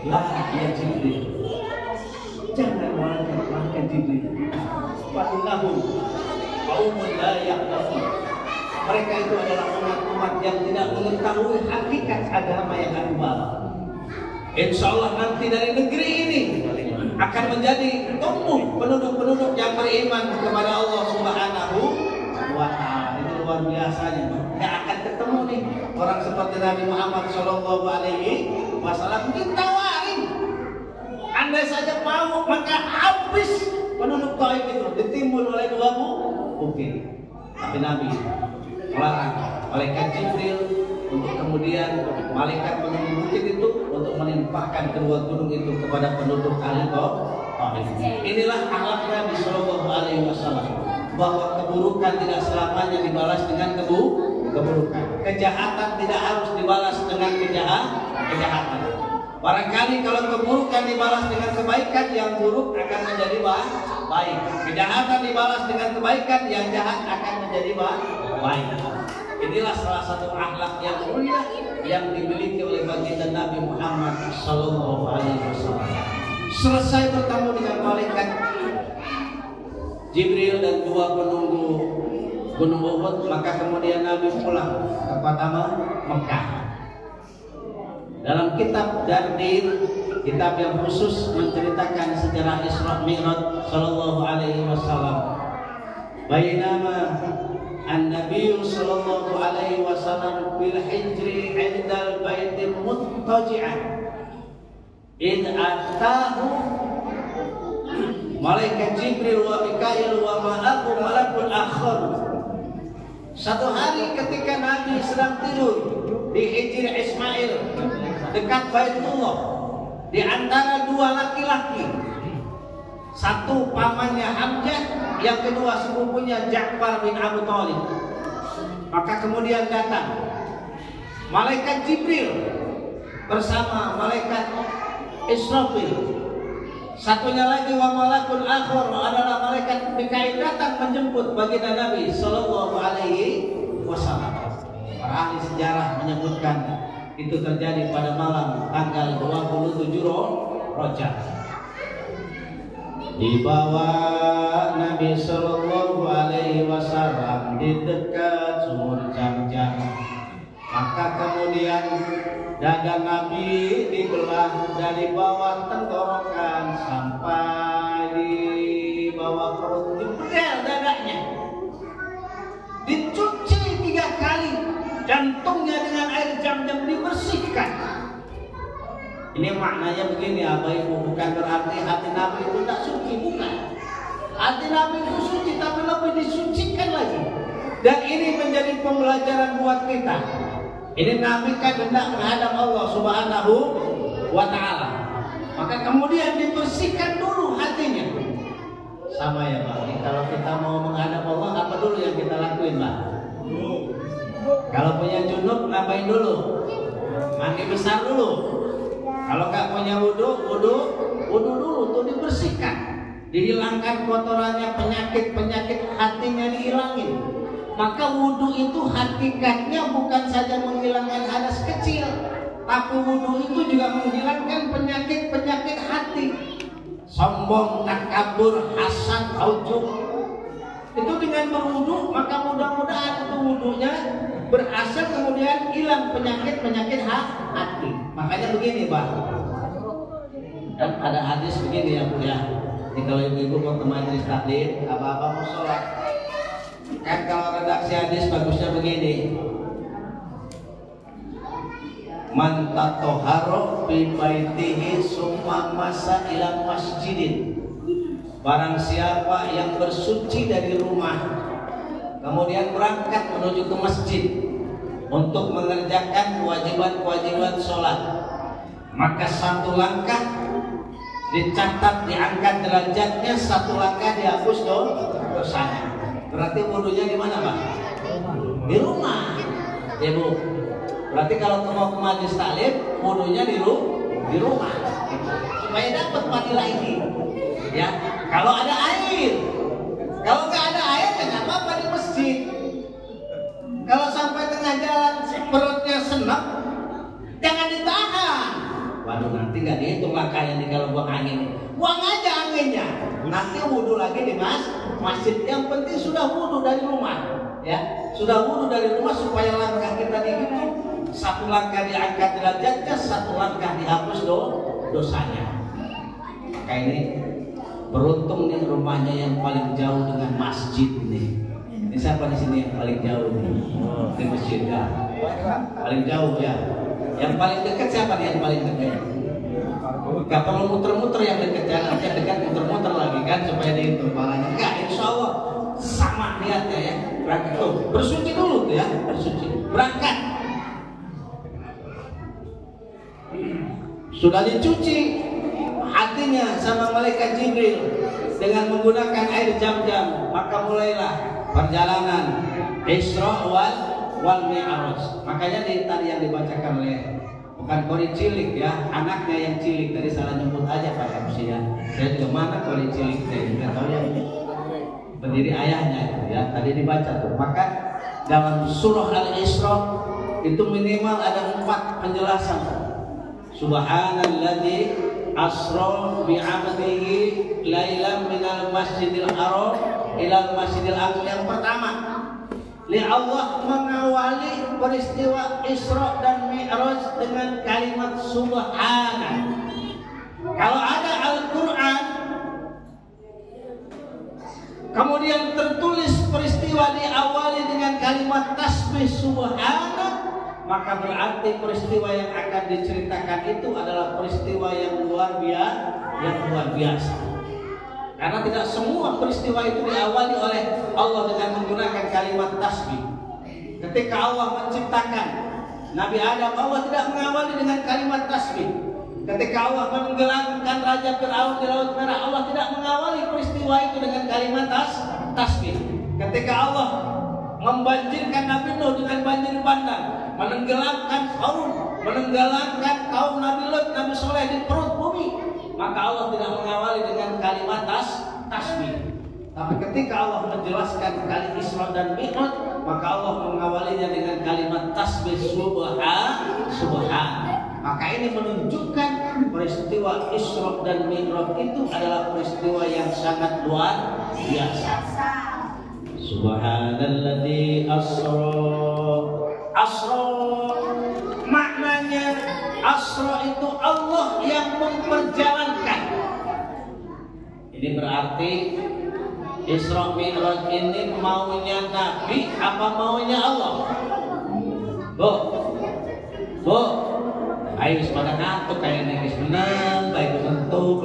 Lah, ya Jibril, jangan malaikat Jibril. Fa'innahu qaumun la ya'lamun. Mereka itu adalah umat-umat yang tidak mengetahui hakikat agama yang aku bawa. Insya Allah nanti dari negeri ini akan menjadi tumbuh penduduk-penduduk yang beriman kepada Allah Subhanahu wa ta'ala. Itu luar biasanya. Tidak akan ketemu nih orang seperti Nabi Muhammad Shallallahu Alaihi Wasallam ditawarin. Andai saja mau, maka habis penduduk Taif itu ditimbun oleh 2 bukit. Tapi Nabi melarang malaikat Jibril untuk kemudian malaikat penunggu bukit itu untuk menimpakan kedua gunung itu kepada penduduk Taif. Inilah akhlak Nabi Shallallahu Alaihi Wasallam, bahwa keburukan tidak selamanya dibalas dengan keburukan. Kejahatan tidak harus dibalas dengan kejahatan. Barangkali kalau keburukan dibalas dengan kebaikan, yang buruk akan menjadi baik. Kejahatan dibalas dengan kebaikan, yang jahat akan menjadi baik. Inilah salah satu akhlak yang mulia yang dimiliki oleh baginda Nabi Muhammad Sallallahu Alaihi Wasallam. Selesai bertemu dengan malaikat Jibril dan 2 penunggu Gunung Uhud, maka kemudian Nabi pulang ke kota Mekah. dalam kitab Dardir, kitab yang khusus menceritakan sejarah Isra Mi'raj sallallahu alaihi wasallam. Bainama an-nabiy sallallahu alaihi wasallam bil hijri 'inda al-bait muttaji'an id atahu malaikat Jibril wa Mikail wa ma'ahu malakul akhar. Satu hari ketika Nabi sedang tidur di Hijr Ismail dekat Baitullah, di antara dua laki-laki, satu pamannya Hamzah, yang kedua sepupunya Ja'far bin Abu Thalib. Maka kemudian datang malaikat Jibril bersama malaikat Israfil. Satunya lagi wa malakul akhar adalah malaikat Mikail datang menjemput baginda Nabi sallallahu alaihi wasallam. Para ahli sejarah menyebutkan itu terjadi pada malam tanggal 27 Rajab. Dibawa Nabi sallallahu alaihi wasallam di dekat sumur Zam-Zam. Maka kemudian dada Nabi dibelah dari bawah tenggorokan sampai di bawah perut, dipedal dadanya, dicuci 3 kali, jantungnya dengan air Zam-Zam dibersihkan. Ini maknanya begini, Bapak Ibu, bukan berarti hati Nabi itu tak suci, bukan. Hati Nabi itu suci, tapi lebih disucikan lagi. Dan ini menjadi pembelajaran buat kita. Ini Nabi kan hendak menghadap Allah Subhanahu wa ta'ala. Maka kemudian dibersihkan dulu hatinya. Sama ya Pak, ini kalau kita mau menghadap Allah, apa dulu yang kita lakuin Pak? Kalau punya junub, ngapain dulu? Mandi besar dulu. Kalau nggak punya wudhu dulu tuh dibersihkan. Dihilangkan kotorannya, penyakit hatinya dihilangin. Maka wudhu itu hakikatnya bukan saja menghilangkan hadas kecil, tapi wudhu itu juga menghilangkan penyakit hati. Sombong, takabur, hasad, ujub. Itu dengan berwudhu, maka mudah-mudahan itu wudhunya berhasil, kemudian hilang penyakit hati. Makanya begini Pak, dan ada hadis begini ya Bu ya. Jadi kalau ibu-ibu mau ke majelis taklim, apa-apa mau sholat, kan kalau redaksi hadis bagusnya begini, man tatoharo fi baitihi summa masa ila masjidin. Barang siapa yang bersuci dari rumah kemudian berangkat menuju ke masjid untuk mengerjakan kewajiban sholat, maka 1 langkah dicatat, diangkat derajatnya, 1 langkah dihapus dosanya. Berarti wudhunya di mana Pak? Di rumah. Ya Bu. Berarti kalau mau ke majelis taklim, wudhunya di rumah. Supaya dapat fadilah ini. Ya, kalau ada air. Kalau nggak ada air, nggak apa-apa di masjid. Kalau sampai tengah jalan perutnya senap, jangan ditahan. Waduh, nanti nggak dihitung langkahnya kalau buang angin. Buang aja anginnya. Nanti wudhu lagi di masjid. Yang penting sudah wudhu dari rumah, ya. Sudah wudhu dari rumah supaya langkah kita dihitung. 1 langkah diangkat derajatnya, 1 langkah dihapus dosanya. Maka ini beruntung nih rumahnya yang paling jauh dengan masjid nih. Ini siapa di sini yang paling jauh nih? Di masjid ya. Paling jauh ya. Yang paling dekat siapa nih yang paling dekat? Gak perlu muter-muter yang dekat, jangan yang dekat muter-muter lagi kan supaya dihitung pahalanya. Enggak, insya Allah sama niatnya ya. Berangkat tuh, bersuci dulu tuh ya, bersuci. Berangkat. Sudah dicuci hatinya sama malaikat Jibril dengan menggunakan air Zam-Zam, maka mulailah perjalanan Isra wal Mi'raj. Makanya tadi yang dibacakan oleh bukan Kori cilik ya, anaknya yang cilik, tadi salah nyebut aja Pak MC ya. Saya juga mana Kori cilik, saya juga tahu yang pendiri ayahnya itu ya, tadi dibaca tuh. Maka dalam surah Al-Isra itu minimal ada 4 penjelasan. Subhanalladzi asra bi'abdihi lailan minal masjidil haram ilal masjidil aqsa. Yang pertama, Di Allah mengawali peristiwa Isra dan Mi'raj dengan kalimat Subhana. Kalau ada Al-Quran kemudian tertulis peristiwa diawali dengan kalimat tasbih Subhana, maka berarti peristiwa yang akan diceritakan itu adalah peristiwa yang luar biasa. Karena tidak semua peristiwa itu diawali oleh Allah dengan menggunakan kalimat tasbih. Ketika Allah menciptakan Nabi Adam, Allah tidak mengawali dengan kalimat tasbih. Ketika Allah menenggelamkan Raja Fir'aun di Laut Merah, Allah tidak mengawali peristiwa itu dengan kalimat tasbih. Ketika Allah membanjirkan Nabi Nuh dengan banjir bandang, menenggelamkan kaum Nabi Lut, Nabi Soleh di perut bumi, maka Allah tidak mengawali dengan kalimat tasbih. Tapi ketika Allah menjelaskan kali Isra dan Mi'raj, maka Allah mengawalinya dengan kalimat tasbih Subhan. Maka ini menunjukkan peristiwa Isra dan Mi'raj itu adalah peristiwa yang sangat luar biasa. Subhanalladzi asra, maknanya asra itu Allah yang memperjalankan. Ini berarti Isra Mi'raj ini maunya Nabi apa maunya Allah? Bu, ayo pada ngantuk kayaknya guys, menang, baik lentuk.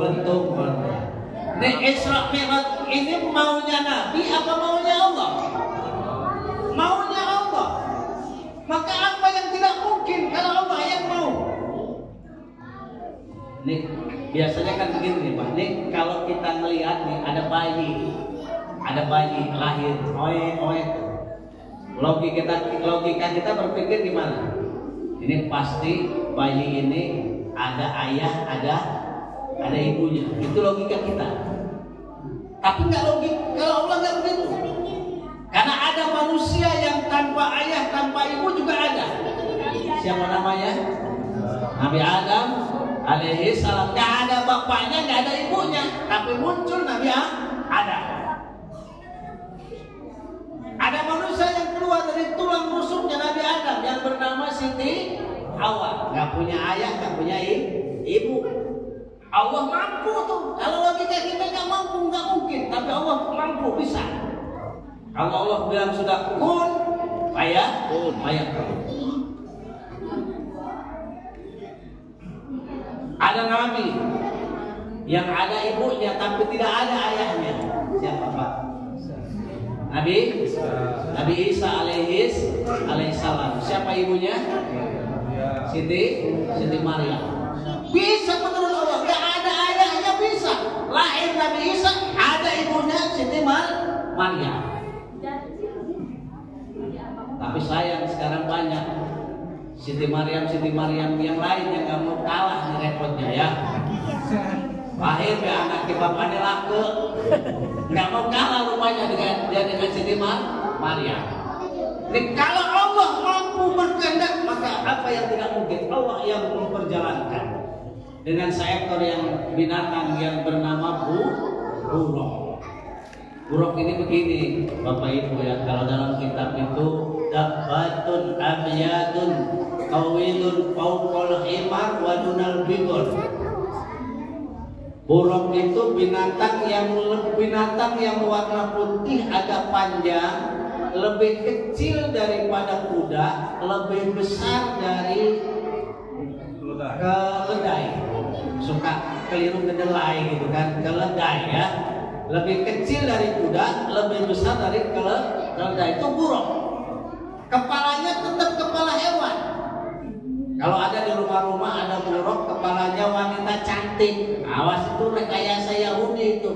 Nih Isra Mi'raj ini maunya Nabi apa maunya Allah? Maunya Allah. Maka apa yang tidak mungkin kalau Allah yang mau? Nih biasanya kan begini nih Pak. Nih kalau kita melihat nih ada bayi lahir, oe. Logika kita berpikir gimana? Ini pasti bayi ini ada ayah, ada ibunya. Itu logika kita. Tapi nggak logika kalau Allah nggak begitu. Karena ada manusia yang tanpa ayah, tanpa ibu juga ada. Siapa namanya? Nabi Adam alaihi salam. Nggak ada bapaknya, nggak ada ibunya, tapi muncul Nabi Adam. Ada manusia yang keluar dari tulang rusuknya Nabi Adam yang bernama Siti Hawa. Nggak punya ayah, nggak punya ibu. Allah mampu tuh. Kalau logika kita nggak mampu, nggak mungkin. Tapi Allah mampu, bisa. Kalau Allah bilang sudah kun, fayakun. Ada Nabi yang ada ibunya tapi tidak ada ayahnya. Siapa Pak? Nabi Isa alaihi salam. Siapa ibunya? Siti Maryam. Bisa menurut Allah, nggak ada ayahnya bisa. Lahir Nabi Isa, ada ibunya Siti Maryam. Tapi sayang sekarang banyak Siti Maryam yang lain yang nggak mau kalah nih repotnya ya. Lahir ya anak bapaknya laku, nggak mau kalah rupanya dengan Siti Maryam. Jadi kalau Allah mampu berkehendak, maka apa yang tidak mungkin Allah yang memperjalankan. Dengan seekor yang binatang yang bernama buruk. Buruk ini begini, Bapak Ibu ya, kalau dalam kitab itu dabbatun abyadun qawilun fawqal himar wa dunal bigol. Buruk itu binatang yang warna putih agak panjang, lebih kecil daripada kuda, lebih besar dari keledai. Suka keliru kedelai gitu kan, keledai ya. Lebih kecil dari kuda, lebih besar dari keledai. Itu buruk. Kepalanya tetap kepala hewan. Kalau ada di rumah-rumah ada buruk, kepalanya wanita cantik. Awas itu rekayasa Yahudi itu.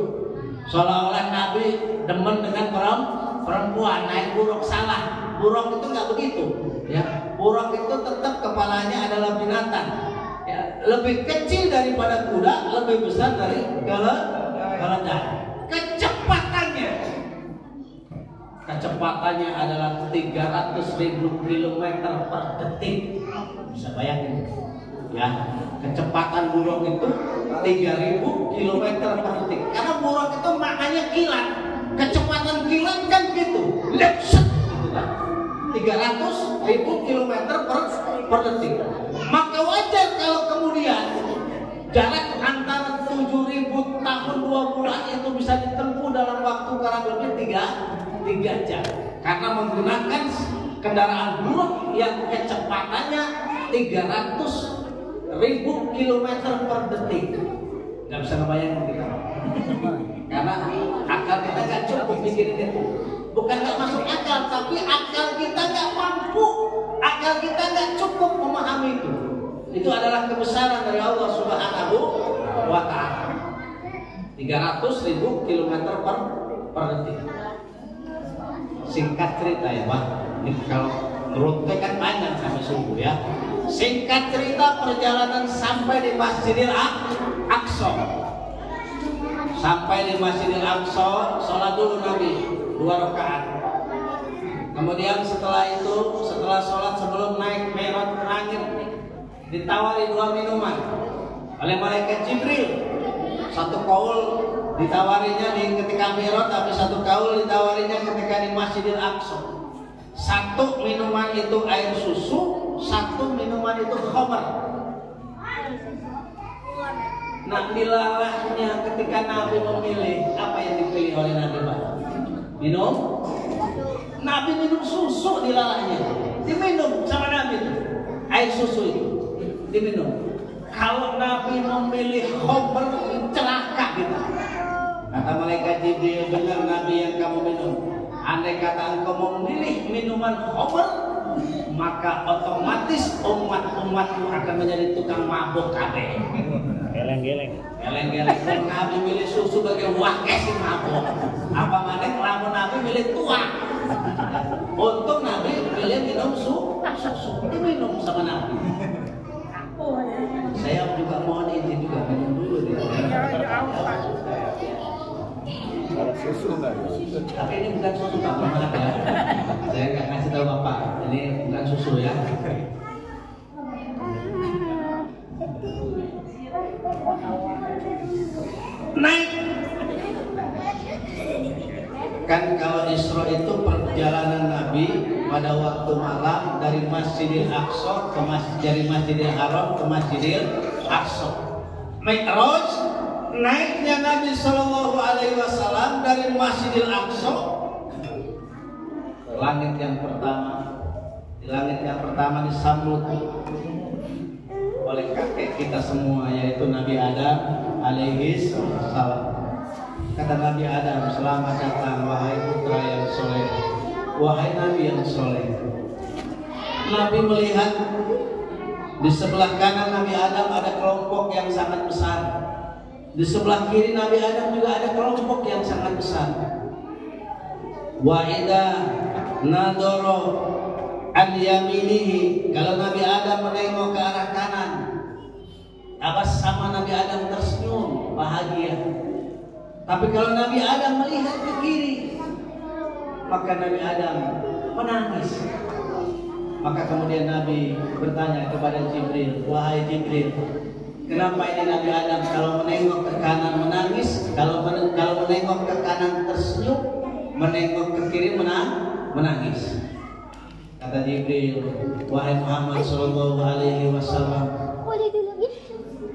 Seolah-olah Nabi demen dengan perempuan, naik buruk, salah. Buruk itu nggak begitu. Ya, buruk itu tetap kepalanya adalah binatang. Ya, lebih kecil daripada kuda, lebih besar dari keledai. Kecepatannya adalah 300.000 km per detik. Bisa bayangin ya, kecepatan buruk itu 3.000 km per detik. Karena buruk itu maknanya kilat. Kecepatan kilat kan gitu, lepset gitu kan. kilometer per detik. Maka wajar kalau kemudian jarak antara 7.000 tahun 2 bulan itu bisa ditempuh dalam waktu kurang lebih 3 jam. Karena menggunakan kendaraan bulog yang kecepatannya 300.000 kilometer per detik. Nggak bisa ngebayangin kita. Karena akal kita nggak cukup mikirin itu. Bukan nggak masuk akal, tapi akal kita nggak mampu. Akal kita nggak cukup memahami itu. Itu adalah kebesaran dari Allah Subhanahu wa Ta'ala. 300.000 kilometer per detik. Singkat cerita ya Pak, ini kalau rute kan panjang sampai subuh ya. Singkat cerita, perjalanan sampai di Masjidil Aqsa. Sampai di Masjidil Aqsa, sholat dulu Nabi 2 rakaat. Kemudian setelah sholat sebelum naik Mi'raj terakhir, ditawari 2 minuman oleh malaikat Jibril. 1 kaul ditawarinya ketika Mi'raj, tapi 1 kaul ditawarinya ketika di Masjidil Aqsa. 1 minuman itu air susu, 1 minuman itu khamar. Nah, dilalahnya ketika Nabi memilih, apa yang dipilih oleh Nabi Pak? Minum? Nabi minum susu dilalahnya. Diminum sama Nabi itu. Air susu itu diminum. Kalau Nabi memilih khamar, celaka kita. Kata malaikat Jibril, benar Nabi yang kamu minum. Andai kata engkau memilih minuman khamar, maka otomatis umat-umatmu akan menjadi tukang mabuk kabeh. Geleng-geleng. Nabi milih susu bagi wakil si mabuk. Apa maneh lamun Nabi milih tua. Untung Nabi milih minum susu, diminum sama Nabi. Saya juga mohon izin juga minum dulu dia. Susu enggak? Tapi ini bukan susu Pak, maaf ya. Saya nggak kasih tahu Bapak, ini bukan susu ya. Naik. Kan kalau Isra itu perjalanan Nabi pada waktu malam dari Masjidil Aqsa dari Masjidil Haram ke Masjidil Aqsa. Mi'raj, naiknya Nabi Shallallahu Alaihi Wasallam dari Masjidil Aqsa ke langit yang pertama. Di langit yang pertama disambut oleh kakek kita semua, yaitu Nabi Adam alaihi salam. Kata Nabi Adam, selamat datang wahai putra yang soleh, wahai Nabi yang soleh. Nabi melihat di sebelah kanan Nabi Adam ada kelompok yang sangat besar. Di sebelah kiri Nabi Adam juga ada kelompok yang sangat besar. Wa idza nadara an yaminihi, kalau Nabi Adam menengok ke arah kanan, sama Nabi Adam tersenyum bahagia. Tapi kalau Nabi Adam melihat ke kiri, maka Nabi Adam menangis. Maka kemudian Nabi bertanya kepada Jibril, wahai Jibril, kenapa ini Nabi Adam kalau menengok ke kanan menangis, kalau menengok ke kanan tersenyum, menengok ke kiri menangis? Kata Jibril, wahai Muhammad Sallallahu Alaihi Wasallam,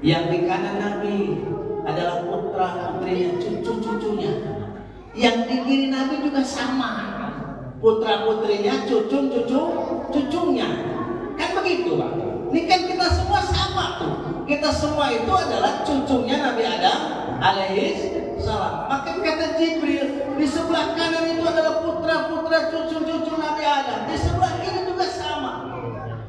yang di kanan Nabi adalah putra putrinya, cucu-cucunya. Yang di kiri Nabi juga sama, putra putrinya, cucunya. Kan begitu Pak? Ini kan kita semua sama tuh. Kita semua itu adalah cucunya Nabi Adam alaihi salam. Maka kata Jibril, di sebelah kanan itu adalah putra-putra cucu-cucu Nabi Adam. Di sebelah kiri juga sama.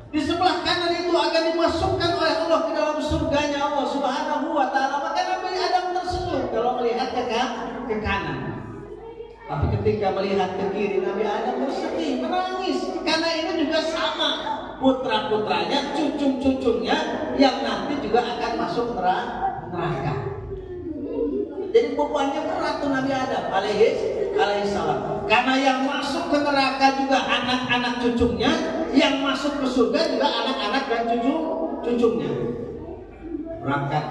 Di sebelah kanan itu akan dimasukkan oleh Allah ke dalam surganya Allah Subhanahu wa Ta'ala. Maka Nabi Adam tersenyum kalau melihat ke kanan. Tapi ketika melihat ke kiri, Nabi Adam bersedih, menangis. Karena ini juga sama, putra-putranya, cucu-cucunya yang nanti juga akan masuk neraka. Jadi bebannya berat tuh Nabi Adam alaihi salam. Karena yang masuk ke neraka juga anak-anak cucunya, yang masuk ke surga juga anak-anak dan cucunya. Berangkat,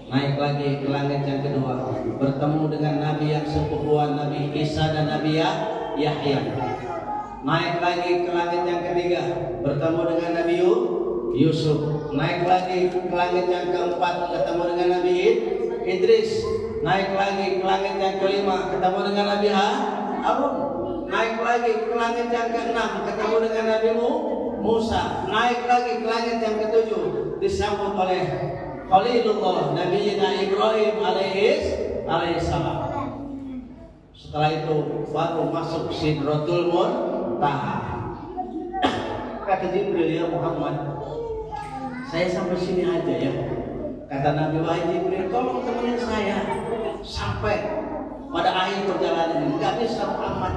naik lagi ke langit yang kedua, bertemu dengan Nabi yang sepupuan, Nabi Isa dan Nabi Yahya. naik lagi ke langit yang ketiga, bertemu dengan Nabi Yusuf. Naik lagi ke langit yang keempat, ketemu dengan Nabi Idris. Naik lagi ke langit yang kelima, ketemu dengan Nabi Harun. Naik lagi ke langit yang keenam, ketemu dengan Nabi Musa. Naik lagi ke langit yang ketujuh, disambut oleh Khalilullah Nabi Ibrahim alaihissalam. Setelah itu baru masuk Sidratul Muntaha. Kata Jibril, ya Muhammad, saya sampai sini aja ya. Kata Nabi, wahai Jibril, tolong temenin saya sampai pada akhir perjalanan ini. Gak bisa Muhammad,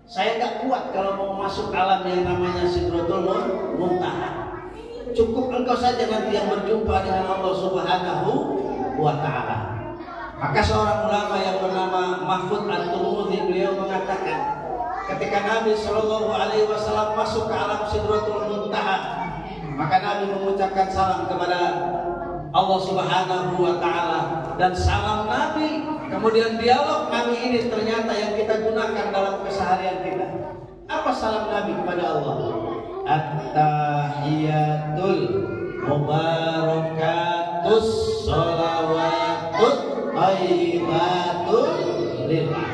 saya gak kuat kalau mau masuk alam yang namanya Sidratul Muntaha. Cukup engkau saja nanti yang berjumpa dengan Allah Subhanahu wa Ta'ala. Maka seorang ulama yang bernama Mahfud At-Turmudi, beliau mengatakan, ketika Nabi Shallallahu Alaihi Wasallam masuk ke alam Sidratul Muntaha, maka Nabi mengucapkan salam kepada Allah Subhanahu wa Ta'ala, dan salam Nabi, kemudian dialog Nabi ini ternyata yang kita gunakan dalam keseharian kita. Apa salam Nabi kepada Allah? At-tahiyatul mubarakatus sholawatut thayyibatul lillah.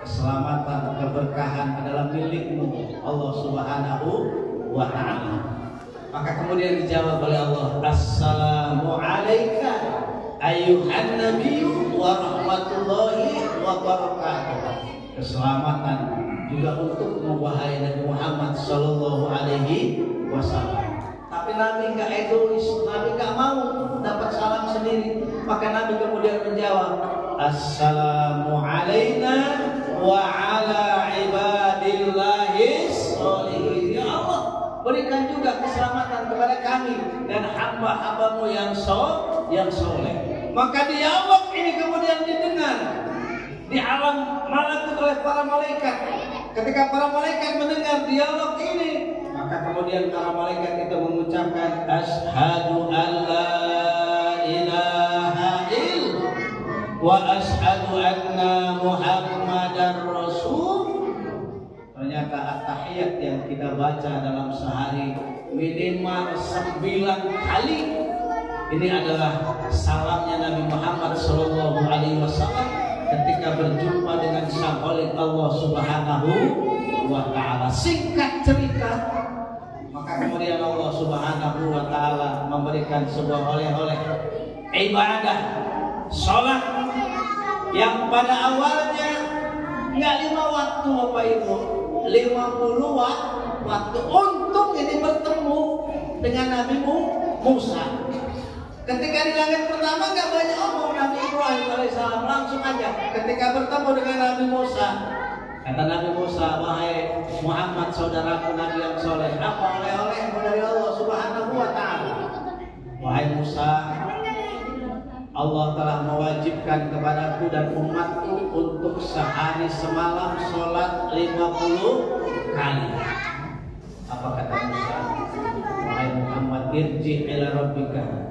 Keselamatan, keberkahan adalah milikmu Allah Subhanahu wa Ta'ala. Maka kemudian dijawab oleh Allah, Assalamu alayka ayyuhan nabiyyu wa rahmatullahi wa barakatuh. Keselamatan juga untukmu wahai Nabi Muhammad sallallahu alaihi wasallam. Tapi Nabi enggak egois, Nabi enggak mau dapat salam sendiri. Maka Nabi kemudian menjawab, Assalamu alayna wa ala ibadillahis sholihin. Ya Allah, berikan juga keselamatan kepada kami dan hamba-hambamu yang soleh. Maka dialog ini kemudian didengar di alam malakut oleh para malaikat. Ketika para malaikat mendengar dialog ini, maka kemudian para malaikat itu mengucapkan, Ashhadu an la ilaha illallah wa ashhadu anna Muhammadar Rasul. Ternyata at-tahiyat yang kita baca dalam sehari minimal 9 kali, ini adalah salamnya Nabi Muhammad sallallahu alaihi wasallam ketika berjumpa dengan sang Khalik Allah Subhanahu wa Ta'ala. Singkat cerita, maka kemudian Allah Subhanahu wa Ta'ala memberikan sebuah oleh-oleh ibadah sholat yang pada awalnya nggak 5 waktu Bapak Ibu, 50 waktu. Untung ini bertemu dengan Nabi Musa. Ketika di langit pertama nggak banyak omong Nabi Ibrahim alaihissalam, langsung aja. Ketika bertemu dengan Nabi Musa, kata Nabi Musa, wahai Muhammad saudaraku Nabi yang soleh, apa oleh-olehmu dari Allah Subhanahu wa Ta'ala? Wahai Musa, Allah telah mewajibkan kepadaku dan umatku untuk sehari semalam sholat 50 kali. Apa kata Musa? Wahai Muhammad, irji' ila rabbika,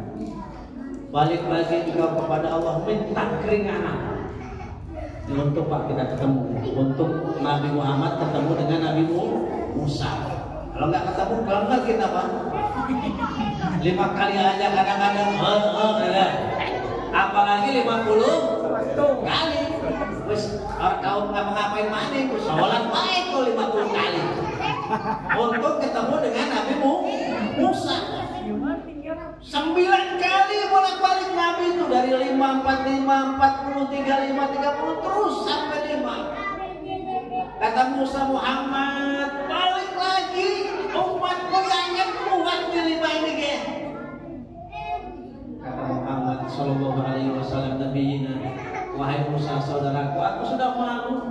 balik lagi engkau kepada Allah, minta keringanan. Ini untuk Pak kita ketemu, untuk Nabi Muhammad ketemu dengan Nabi Musa. Kalau nggak ketemu, bangga kita Pak. 5 kali aja kadang-kadang, apalagi 50 kali. Wis kau ngapa-ngapain mana itu, sholat baik kok 50 kali. Untuk ketemu dengan Nabi Musa. 9 kali bolak-balik Nabi itu, dari 5, 45, 40, 35, 30 terus sampai 5. Kata Musa, Muhammad, balik lagi, umatku yang kuat di 5 ini ke. Kata Muhammad sallallahu alaihi wasallam, Nabi, wahai Musa saudaraku, aku sudah malu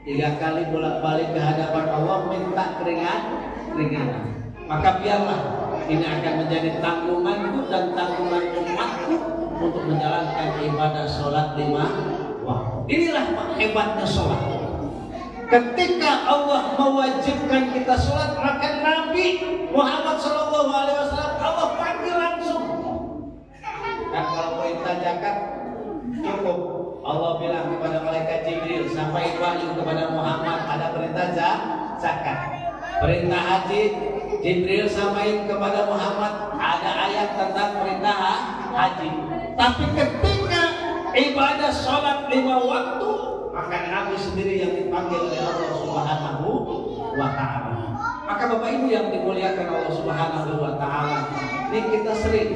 3 kali bolak-balik ke hadapan Allah minta keringanan. Maka biarlah ini akan menjadi tanggunganku dan tanggungan umatku untuk menjalankan ibadah sholat 5 waktu. Inilah hebatnya sholat. Ketika Allah mewajibkan kita sholat, maka Nabi Muhammad SAW Allah panggil langsung. Dan kalau perintah zakat cukup, Allah bilang kepada malaikat Jibril, sampai disampaikan wahyu kepada Muhammad ada perintah zakat. Perintah haji Jibril sampaikan kepada Muhammad ada ayat tentang perintah haji. Tapi ketika ibadah sholat 5 waktu, maka Nabi sendiri yang dipanggil oleh Allah Subhanahu wa Ta'ala. Maka Bapak Ibu yang dimuliakan Allah Subhanahu wa Ta'ala, ini kita sering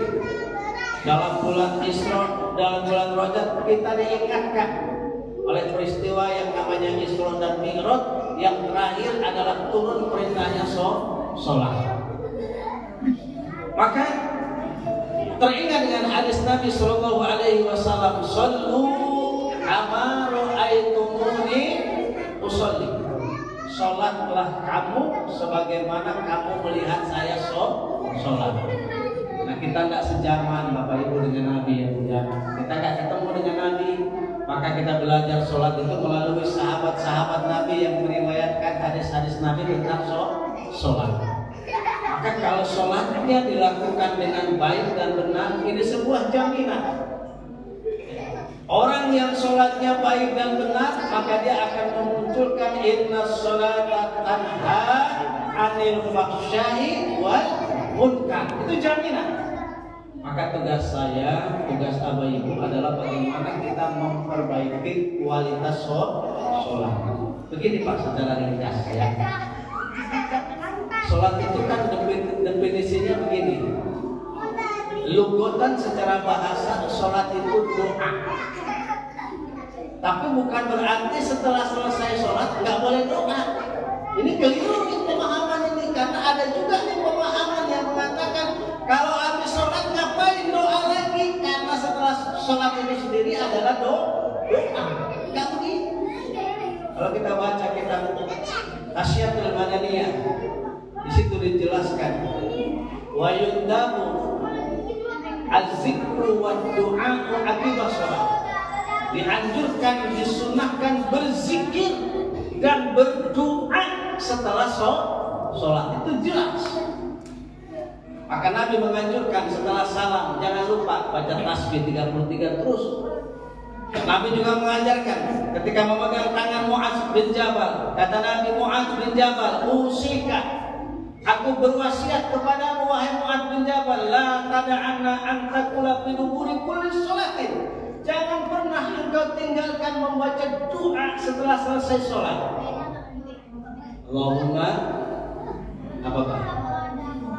dalam bulan Isra, dalam bulan Rajab kita diingatkan oleh peristiwa yang namanya Isra dan Mi'raj, yang terakhir adalah turun perintahnya sholat. Maka teringat dengan hadis Nabi Sallallahu Alaihi Wasallam, "Sallu kama ra'aitumuni usolli." Sholatlah kamu sebagaimana kamu melihat saya sholat. Nah, kita nggak sejaman Bapak Ibu dengan Nabi ya. Kita nggak ketemu dengan Nabi, maka kita belajar sholat itu melalui sahabat-sahabat Nabi yang meriwayatkan hadis-hadis Nabi tentang sholat. Maka kalau sholatnya dilakukan dengan baik dan benar, ini sebuah jaminan. Orang yang sholatnya baik dan benar, maka dia akan memunculkan inna sholata tanha anil fahsya'i wal munkar. Itu jaminan. Maka tugas saya, tugas Abah Ibu adalah bagaimana kita memperbaiki kualitas sholat. Begini Pak, secara ringkas ya. Sholat itu kan definisinya begini. Lugotan secara bahasa sholat itu doa. Tapi bukan berarti setelah selesai sholat nggak boleh doa. Ini keliru pemahaman ini, karena ada juga nih pemahaman yang mengatakan kalau habis sholat ngapain doa lagi, karena setelah sholat itu sendiri adalah doa. Nggak begitu. Kalau kita baca kitab Asyiatul Madaniyah, di situ dijelaskan wa yundabu az-zikru wa du'a'u aqibah sholat. Dianjurkan, disunahkan berzikir dan berdoa setelah sholat. Itu jelas. Maka Nabi menganjurkan setelah salam jangan lupa baca tasbih 33 terus. Nabi juga mengajarkan ketika memegang tangan Mu'adz bin Jabal, kata Nabi, Mu'adz bin Jabal, usika, aku berwasiat kepadamu wahai Mu'adz bin Jabal, la tada'anna an taqula fi duburi kulli sholatin. Jangan pernah engkau tinggalkan membaca doa setelah selesai sholat. Allahumma apa Pak?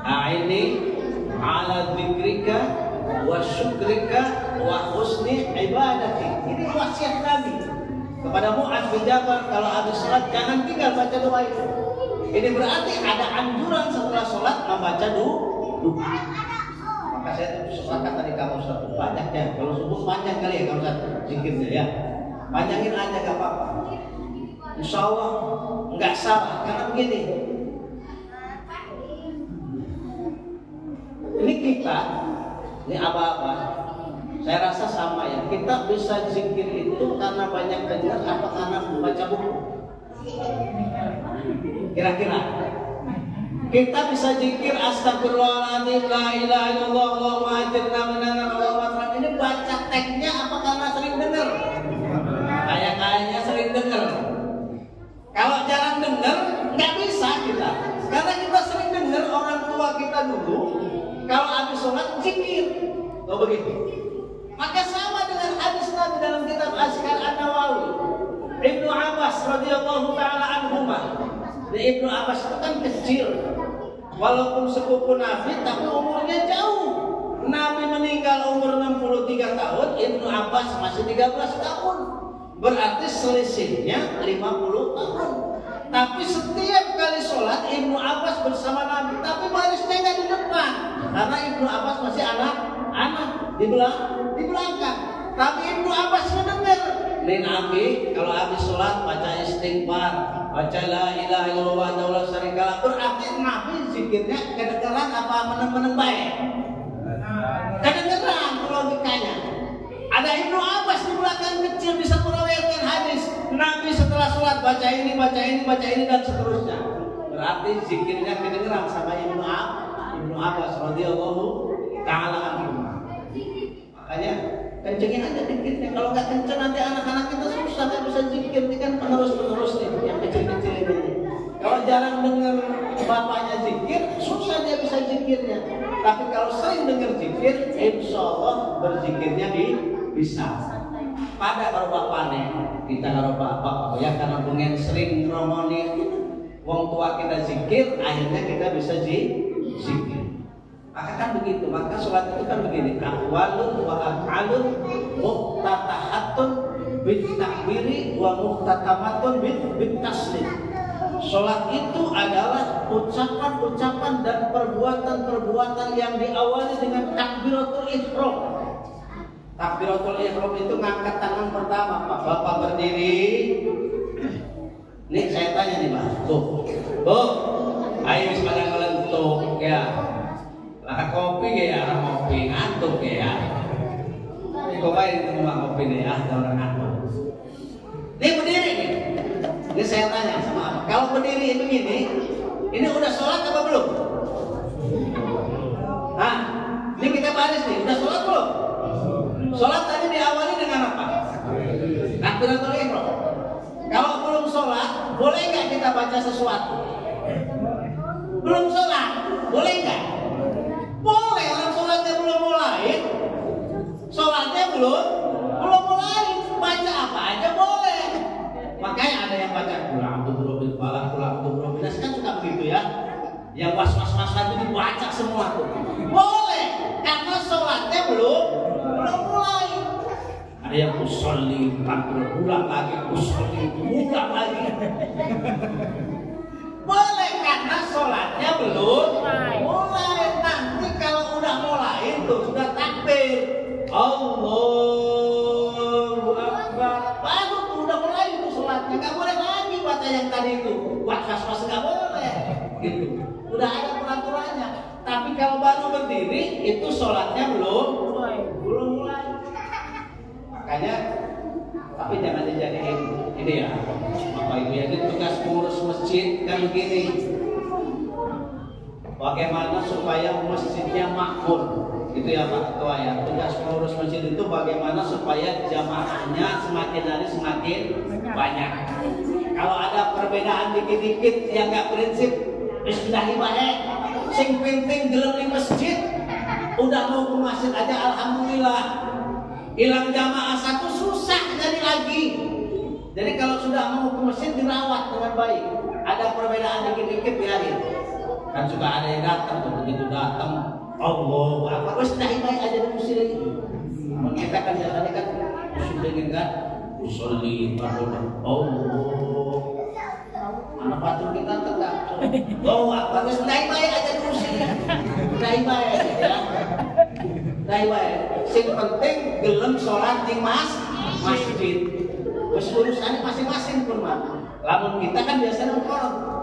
A'ini ala dzikrika wa syukrika wa husni ibadati. Ini wasiat Nabi kepada Mu'adz bin Jabal, kalau habis sholat jangan tinggal baca doa itu. Ini berarti ada anjuran setelah sholat membaca doa. Maka saya sepakat tadi kamu satu banyak ya. Kalau subuh panjang kali ya kamu satu zikirnya ya. Panjangin aja gak apa-apa. Insya Allah nggak salah, karena begini. Ini kita, ini apa-apa. Saya rasa sama ya. Kita bisa zikir itu karena banyak dengar apa karena membaca buku. Kira-kira kita bisa zikir astagfirullahaladzim, la ilaha illallah, Allahumma ajirna minan nar, Allahumma. Ini baca teksnya apa karena sering dengar? Kayaknya sering dengar. Kalau jarang dengar, nggak bisa kita. Karena kita sering dengar orang tua kita dulu, kalau habis sholat zikir. Oh begitu. Maka sama dengan hadis Nabi dalam kitab Azkar An-Nawawi. Ibnu Abbas radhiyallahu taala anhuma. Ibnu Abbas itu kan kecil, walaupun sepupu Nabi, tapi umurnya jauh. Nabi meninggal umur 63 tahun, Ibnu Abbas masih 13 tahun. Berarti selisihnya 50 tahun. Tapi setiap kali sholat Ibnu Abbas bersama Nabi, tapi barisnya nggak di depan, karena Ibnu Abbas masih anak di belakang. Tapi Ibnu Abbas mendengar nih Nabi kalau habis sholat baca istighfar, baca la ilaha illallah wa la syarikalah. Berarti Nabi zikirnya kedengeran apa meneng-meneng baik? Kedengeran logikanya. Ada Ibnu Abbas di belakang kecil bisa meriwayatkan hadis. Nabi setelah sholat baca ini dan seterusnya. Berarti zikirnya kedengeran sama Ibnu Abbas radhiyallahu taala anhu. Makanya kencengin aja dikitnya. Kalau nggak kenceng nanti anak-anak kita susah nggak bisa zikir. Ini kan zikirnya. Tapi kalau sering dengar zikir, insya Allah berzikirnya bisa. Pada karo bapaknya, kita karo bapak ya, karena pengen sering ngromoni wong tua kita zikir, akhirnya kita bisa zikir. Maka kan begitu, maka sholat itu kan begini, aqwalun wa af'alun muftatahatun bit takbiri wa muftatamatun bit taslim. Sholat itu adalah ucapan-ucapan dan perbuatan-perbuatan yang diawali dengan takbiratul ihram. Takbiratul ihram itu ngangkat tangan pertama, Pak. Bapak berdiri. Nih saya tanya nih, Pak. Tuh. Ayo pada ngelentuk ya. Lah kopi ya, ngopi ngantuk ya. Kok main rumah kopi nih ya, orang ngantuk. Nih berdiri nih. Ini saya tanya sama apa? Kalau berdiri begini, ini udah sholat apa belum? Nah, ini kita baris nih, udah sholat belum? Sholat tadi diawali dengan apa? Takbiratul ihram. Kalau belum sholat, boleh nggak kita baca sesuatu? Belum sholat, boleh nggak? Boleh, orang sholatnya belum mulai. Sholatnya belum mulai. Baca apa aja boleh. Makanya ada yang baca Qul a'udzu falaq, Qul a'udzu nas, kan suka begitu ya. Yang was-was-wasan itu dibaca semua tuh. Boleh, karena sholatnya belum mulai. Ada yang usolli, ulang lagi, usolli, ulang lagi. Boleh, karena sholatnya belum mulai. Nanti kalau udah mulai itu sudah takbir, Allahu Akbar, baru tuh udah mulai itu sholatnya. Nggak boleh lagi baca yang tadi itu, was-was nggak boleh. Gitu. Udah ada peraturannya. Tapi kalau baru berdiri itu sholatnya belum mulai. Makanya, tapi jangan dijadiin ini ya, Bapak Ibu ya, ini tugas pengurus masjid kan begini. Bagaimana supaya masjidnya makmur, gitu ya Pak Ketua ya. Tugas pengurus masjid itu bagaimana supaya jamaahnya semakin hari semakin banyak. Kalau ada perbedaan dikit-dikit yang nggak prinsip, bismillahi baik. Sing penting gelem di masjid, udah mau ke masjid aja alhamdulillah. Hilang jamaah satu susah jadi lagi. Jadi kalau sudah mau ke masjid dirawat dengan baik. Ada perbedaan dikit-dikit biarin. Kan suka ada yang datang, begitu datang, Allahu Akbar, wes dah baik aja di masjid lagi. Kita kan biasanya kan usul kan, usolli barullah, Allah. Anak patung kita tetap, Allahu Akbar, wes dah baik aja di masjid, dah baik ya. Dah baik. Sing penting gelem sholat di masjid. Wes urusannya masing-masing pun mah. Lamun kita kan biasanya orang.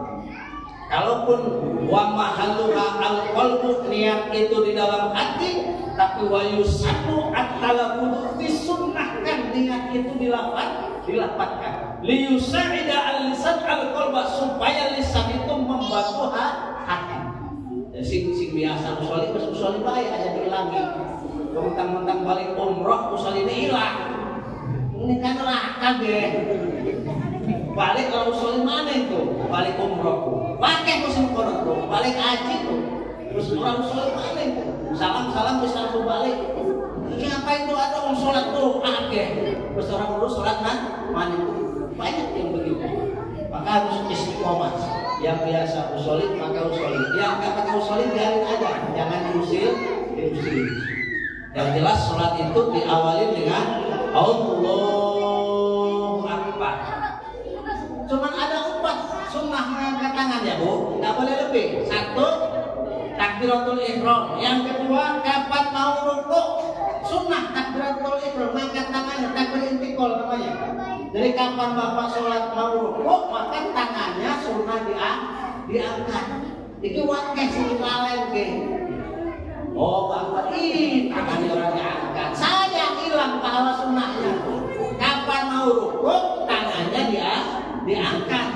Kalaupun wa mahalluha al-qalbu, niat itu di dalam hati, tapi wa yusannu at-talaffuz disunnahkan niat itu dilapatkan. Li yusa'ida al-lisan al-qalba, supaya lisan itu membantu hati. Sing biasa usolli baik aja dihilangi. Mentang-mentang balik umroh usolli ini hilang. Ini kan lah deh. Balik kalau usolli mana itu? Balik umroh. Pakai musim kono tuh, balik haji tuh. Terus orang usolli mana itu? Salam bisa langsung balik. Ini apa itu ada orang sholat tuh? Terus orang dulu sholat mana itu? Banyak yang begitu. Maka harus istiqomah. Yang biasa usolli maka usolli. Yang nggak pakai usolli biarin aja, jangan diusir. Yang jelas sholat itu diawali dengan Allahu Akbar. Cuman ada 4 sunnah mengangkat tangan ya Bu, nggak boleh lebih. 1, takbiratul ihram. Yang kedua, kapan mau rukuk, sunnah takbiratul ihram, mengangkat tangannya, takbir intikal namanya. Jadi kapan Bapak sholat mau rukuk, maka tangannya sunnah diangkat. Iki wakeh sing lalen ke. Oh Bapak, tangannya orang diangkat. Saya hilang pahala sunnahnya. Kapan mau rukuk, tangannya diangkat.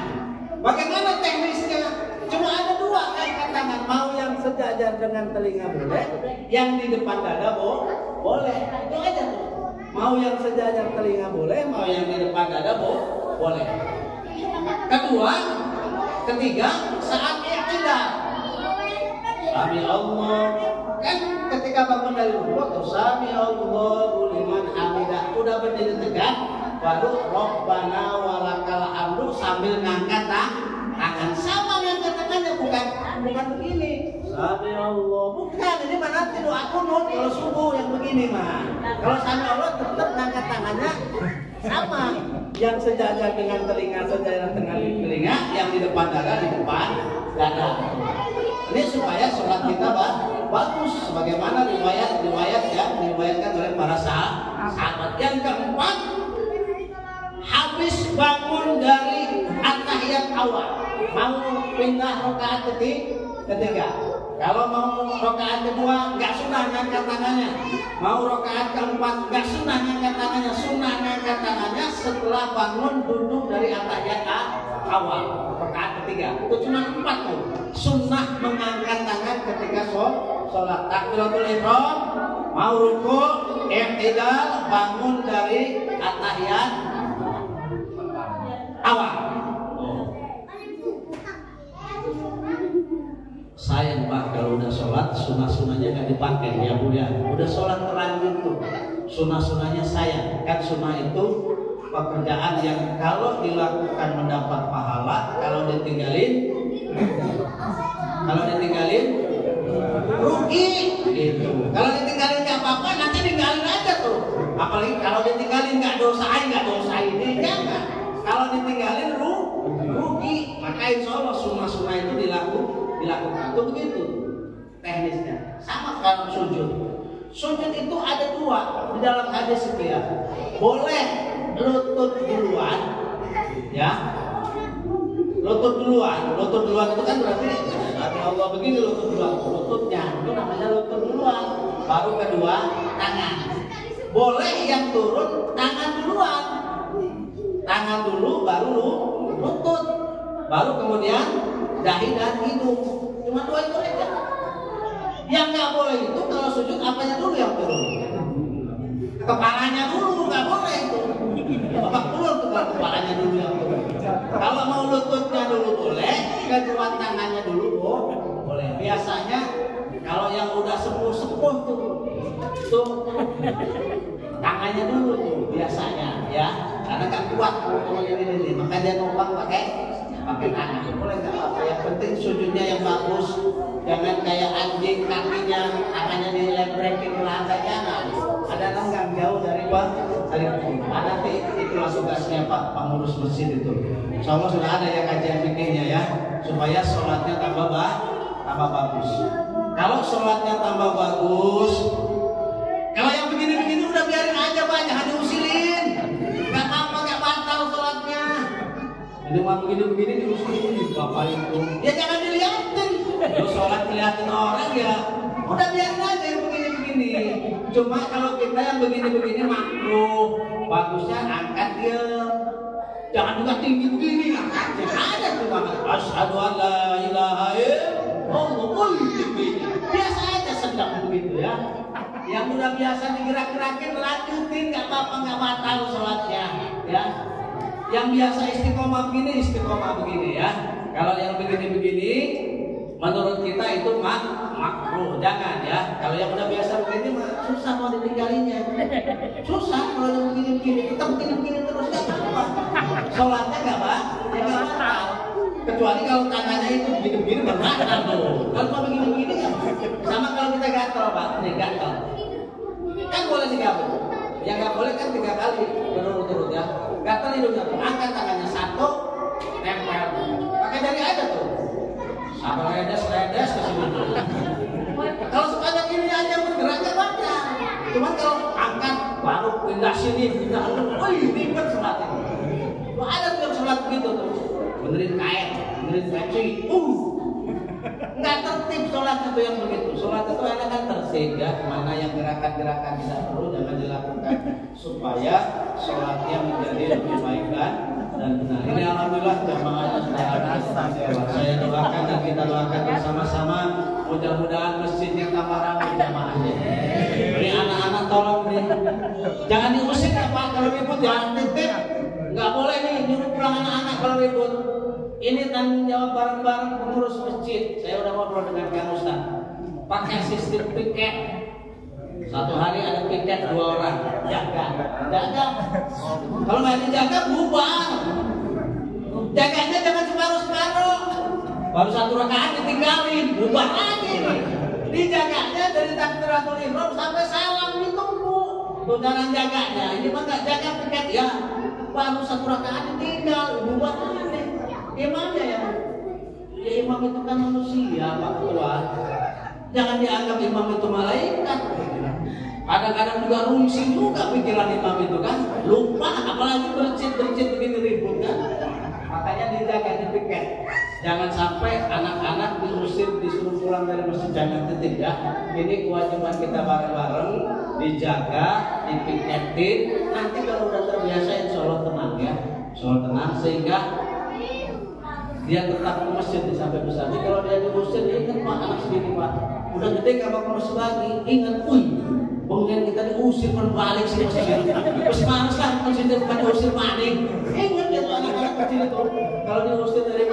Bagaimana teknisnya? Cuma ada 2 angkat tangan. Mau yang sejajar dengan telinga boleh, yang di depan dada boleh. Itu aja tuh. Mau yang sejajar telinga boleh, mau yang di depan dada boleh. Ketiga, saat i'tidal. Sami Allah. Kan ketika bangun dari rukuk tuh Sami Allahu liman hamidah, udah berdiri tegak, baru Rabbana walakal hamdu sambil ngangkat tangan. Sama ngangkat tangannya, bukan begini. Sami Allah, bukan, ini mah nanti doa kunut kalau subuh yang begini mah. Kalau Sami Allah tetap ngangkat tangannya sama, yang sejajar dengan telinga, sejajar dengan telinga, yang di depan dada di depan dada. Ini supaya sholat kita bagus, sebagaimana diriwayatkan oleh para sahabat. Yang keempat, habis bangun dari at-tahiyat awal, mau pindah rakaat ketiga. Kalau mau rakaat kedua nggak sunnah ngangkat tangannya. Mau rakaat keempat nggak sunnah ngangkat tangannya. Sunnah ngangkat tangannya setelah bangun duduk dari at-tahiyat awal, rakaat ketiga. Itu cuma 4 tuh. Sunnah mengangkat tangan ketika sholat. Takbiratul ihram, mau rukuk, i'tidal, bangun dari at-tahiyat awal. Sayang Pak kalau udah sholat sunnah-sunnahnya nggak dipakai ya Bu ya. Udah sholat terlanjur tuh sunnah-sunnahnya sayang. Kan sunnah itu pekerjaan yang kalau dilakukan mendapat pahala, kalau ditinggalin rugi gitu. Kalau ditinggalin nggak apa-apa, nanti tinggalin aja tuh. Apalagi kalau ditinggalin nggak dosain ini jangan. Kalau ditinggalin rugi. Maka insya Allah sunnah-sunnah itu dilakukan itu begitu teknisnya. Sama kalau sujud itu ada 2 di dalam hadis itu ya. Boleh lutut duluan ya, lutut duluan itu kan berarti Allah begini lututnya itu namanya lutut duluan, baru kedua tangan. Boleh yang turun tangan dulu baru lutut, baru kemudian dahi dan hidung. Cuma 2 itu aja. Yang nggak boleh itu kalau sujud apanya dulu yang turun? Kepalanya dulu nggak boleh itu. Babak belur tuh kalau kepalanya dulu yang turun. Kalau mau lututnya dulu boleh, kedua tangannya dulu boleh. Biasanya kalau yang udah sepuh tuh tangannya dulu tuh biasanya ya, karena kan kuat kalau ini maka dia numpang pakai tangan. Boleh nggak apa-apa, yang penting sujudnya yang bagus, jangan kayak anjing kakinya tangannya dilebrekin ke lantai, jangan. Ada lenggang jauh dari ada itulah tugasnya Pak pengurus masjid itu. Insyaallah sudah ada ya kajian fikihnya ya, supaya sholatnya tambah bagus. Kalau sholatnya tambah bagus, kalau yang begini-begini udah biarin aja Pak, jangan diusilin. Nggak apa-apa, nggak batal sholatnya. Ini mah begini-begini diusilin Bapak itu. Ya jangan dilihatin. Kalau sholat dilihatin orang ya, udah biarin aja yang begini-begini. Cuma kalau kita yang begini-begini makruh, bagusnya angkat dia. Jangan juga tinggi begini, angkat ada tuh banget. Asyhadu an la ilaha illallah. Biasa aja sedang begitu ya. Yang udah biasa digerak-gerakin lanjutin, nggak apa-apa, nggak batal sholatnya ya. Yang biasa istiqomah begini ya. Kalau yang begini-begini menurut kita itu makruh, jangan ya. Kalau yang udah biasa begini mah susah mau ditinggalinnya. Susah kalau yang begini-begini, kita begini-begini terus nggak apa-apa. Sholatnya nggak batal. Kecuali kalau tangannya itu begini-begini batal tuh. Kalau begini-begini kan sama kalau kita gatal Pak, nih gatal. Kan boleh 3 kali. Yang nggak boleh kan 3 kali berurut-urut ya. Gatal hidungnya tuh, angkat tangannya 1, nempel. Pakai jari aja tuh. Apa ledes ke sini. Kalau sebanyak ini aja bergeraknya banyak. Cuman kalau angkat baru pindah sini, pindah itu, ribet sholat ini. Ada tuh yang sholat begitu tuh. Benerin kain, benerin peci, nggak tertib sholat itu yang begitu. Sholat itu enak kan tertib ya. Mana yang gerakan-gerakan tidak perlu jangan dilakukan supaya sholatnya menjadi lebih baik dan benar. Ini alhamdulillah jamaahnya sudah ada. Saya doakan dan kita doakan bersama-sama mudah-mudahan masjidnya tambah ramai jamaahnya. Ini anak-anak tolong nih, jangan diusir ya Pak kalau ribut ya, titip. Nggak boleh nih nyuruh pulang anak-anak kalau ribut. Ini tanggung jawab bareng-bareng pengurus masjid. Saya udah ngobrol dengan Kang Ustaz. pakai sistem piket. Satu hari ada piket 2 orang, jaga. Kalau nggak dijaga bubar. Jaganya jangan separuh-separuh. Baru 1 rakaat ditinggalin, bubar lagi. Dijaganya dari takbiratul ihram sampai salam ditunggu. Itu cara jaganya. Ini mah nggak jaga piket ya. Baru 1 rakaat ditinggal, bubar lagi. Imamnya ya. Ya imam itu kan manusia, Pak Ketua. Jangan dianggap imam itu malaikat. Kadang-kadang juga rungsing juga pikiran imam itu kan. Lupa, apalagi bercit begini ribut kan. Makanya dijaga di piket. Jangan sampai anak-anak diusir, disuruh pulang dari masjid. Jangan tidak. Ini kewajiban kita bareng-bareng. Dijaga, dipiketin. Nanti kalau udah terbiasa insya Allah tenang ya. Insya Allah tenang sehingga dia tetap ke masjid sampai besar. Jadi kalau dia diusir, dia ingat Pak, anak segini Pak. Udah gede kalau ke masjid lagi, ingat, pengen kita diusir berbalik sini masjid. Terus malas lah masjid bukan diusir balik. Ingat ya tuh anak-anak kecil itu. Kalau diusir dari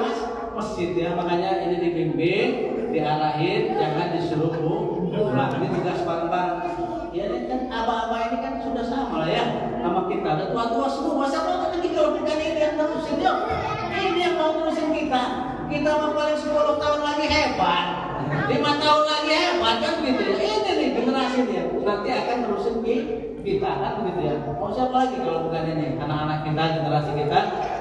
masjid ya, makanya ini dibimbing, diarahin, jangan disuruh pulang. Ini tugas bareng-bareng. Ya kan abah-abah ini kan sudah sama lah ya sama kita. Udah tua-tua semua. Masa mau lagi kalau bukan ini yang terusin yuk. Ini yang mau terusin kita. Kita mau paling 10 tahun lagi hebat. 5 tahun lagi hebat kan gitu ya. Ini nih generasi dia. Nanti akan terusin kita kan gitu ya. Mau siapa lagi kalau bukan ini? Anak-anak kita, generasi kita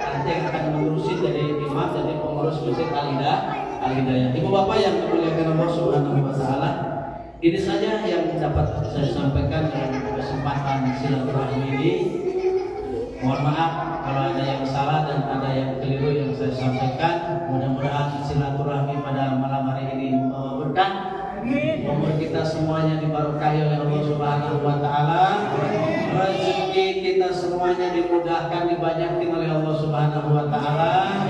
nanti yang akan menerusin jadi imam, jadi pengurus masjid Al-Hidayah. Ibu bapak yang dimuliakan Allah Subhanahu wa taala. Ini saja yang dapat saya sampaikan dalam kesempatan silaturahmi ini. Mohon maaf kalau ada yang salah dan ada yang keliru yang saya sampaikan. Mudah-mudahan silaturahmi pada malam hari ini membawa berkah. Umur kita semuanya diberkahi oleh Allah Subhanahu wa taala. Rezeki kita semuanya dimudahkan, dibanyakin oleh Allah Subhanahu wa taala.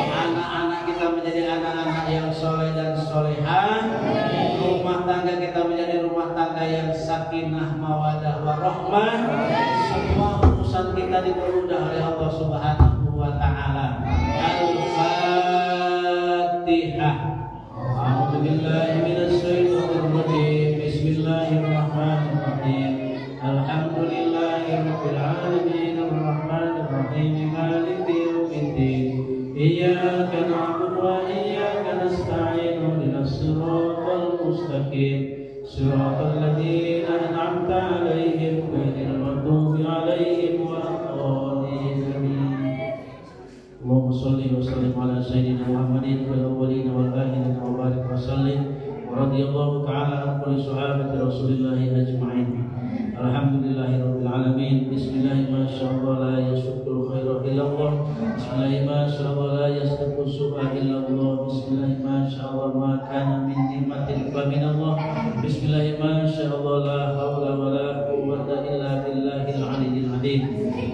Anak-anak kita menjadi anak-anak yang soleh dan solehah. Rumah tangga kita menjadi rumah tangga yang sakinah, mawadah, warahmah. Semua urusan kita dipermudah oleh Allah Subhanahu wa taala. Al-Fatihah. A'udzu billahi minasy syaithanir rajim. Bismillahirrahmanirrahim. Alhamdulillahirabbil alamin arrahmanir rahim maliki yaumiddin. Iyyaka na'budu wa iyyaka nasta'in. Ihdinas siratal mustaqim. Siratal ladzina an'amta 'alaihim ghairil maghdubi 'alaihim waladdallin. Allahumma shalli wa sallim ala sayyidina Muhammadin fil awwalin wal akhirin wa barik wa sallim wa radhiyallahu ta'ala an kulli sahabati Rasulillah ajma'in. Alhamdulillahirabbil alamin. Bismillah ma syaallah la yasudul khairu illallah. Bismillah ma syaallah la yasduqu su'a illallah. Bismillah ma syaallah ma kana min ni'matin fa min Allah. Bismillah ma syaallah la haula wa la quwwata illa billahil aliyyil azim.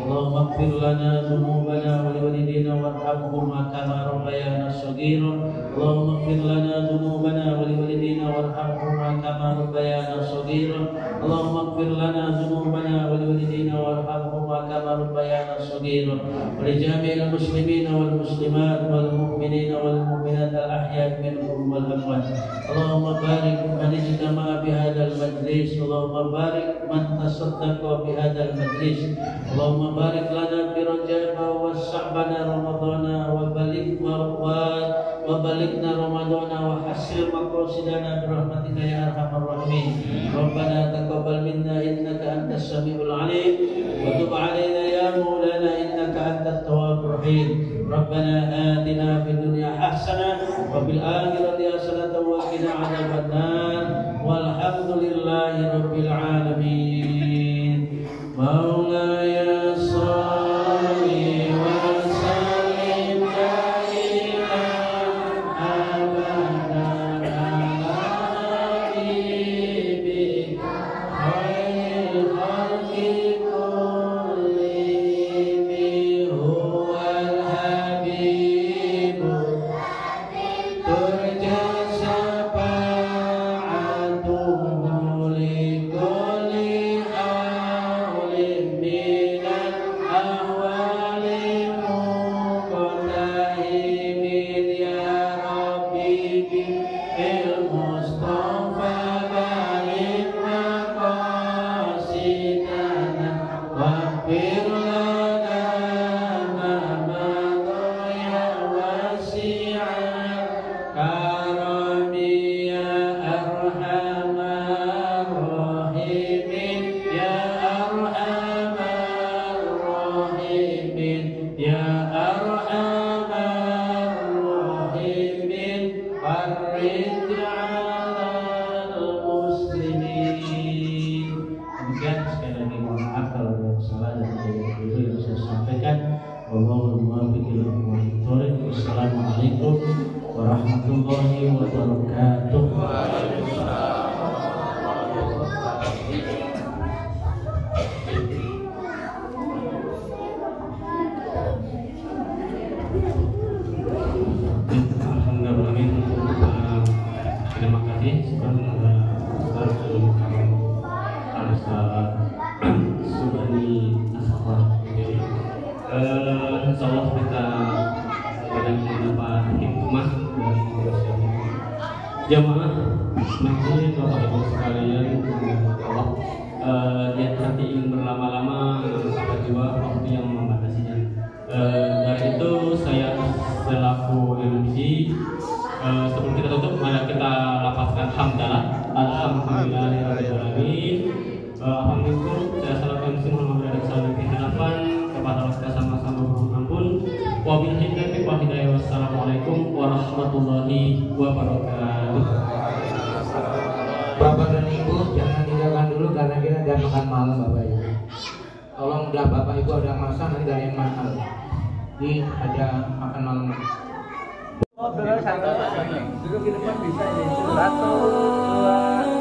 Allahumma ighfir lana dhunubana wa liwalidina warhamhum kama rabbayana shaghira. Allahumma ighfir lana dhunubana wa liwalidina warhamhum kama rabbayana shaghira. Allahumma ighfir lana ذنوبنا ولوالدينا وارحمهم كما ربيانا صغيرا ولجميع المسلمين والمسلمات والمؤمنين والمؤمنات الأحياء منهم والأموات. اللهم بارك من اجتمع بهذا المجلس. اللهم بارك من تصدق بهذا المجلس. اللهم بارك لنا في رجب وشعبان رمضان وبلغنا رمضان وحسن مقاصدنا برحمتك يا أرحم الراحمين. ربنا تقبل منا إنك أنت السميع العليم وتب علينا يا مولانا إنك أنت التواب الرحيم. ربنا آتنا في الدنيا حسنة وفي الآخرة حسنة وقنا عذاب النار والحمد لله رب العالمين. مولاي صل وسلم دائما أبدا على حبيبك خير الخلق كلهم. هو الحبيب ترجى شفاعته لكل حول ya arhamar rahimin farij 'alal muslimin. Demikian, sekali lagi mohon maaf kalau ada salah dan tidak dulu yang saya sampaikan. Wallahul muwaffiq ila aqwamit thoriq. Wassalamualaikum warahmatullahi wabarakatuh. Terima kasih kepada Ustaz Subhani Asfar. Insyaallah kita akan mendapat hikmah dari jamaah masjid Bapak Ibu sekalian. Allah niat hati ingin berlama-lama sampai juga waktu yang membatasinya. Dari itu saya selaku MC sebelum kita tutup, mari kita lapaskan hamdalah. Alhamdulillahirrahmanirrahim. Alhamdulillah, saya selaku MC Muhammad Radha Salih Hanapan kepada Allah kita sama-sama mohon ampun. Wabillahi taufiq wal hidayah. Wassalamualaikum warahmatullahi wabarakatuh. Bapak dan Ibu jangan tinggalkan dulu karena kita ada makan malam Bapak Ibu. Tolong udah Bapak Ibu ada masak nanti ada yang makan. Jadi ada makan malam. Duduk di depan bisa ya. 1, 2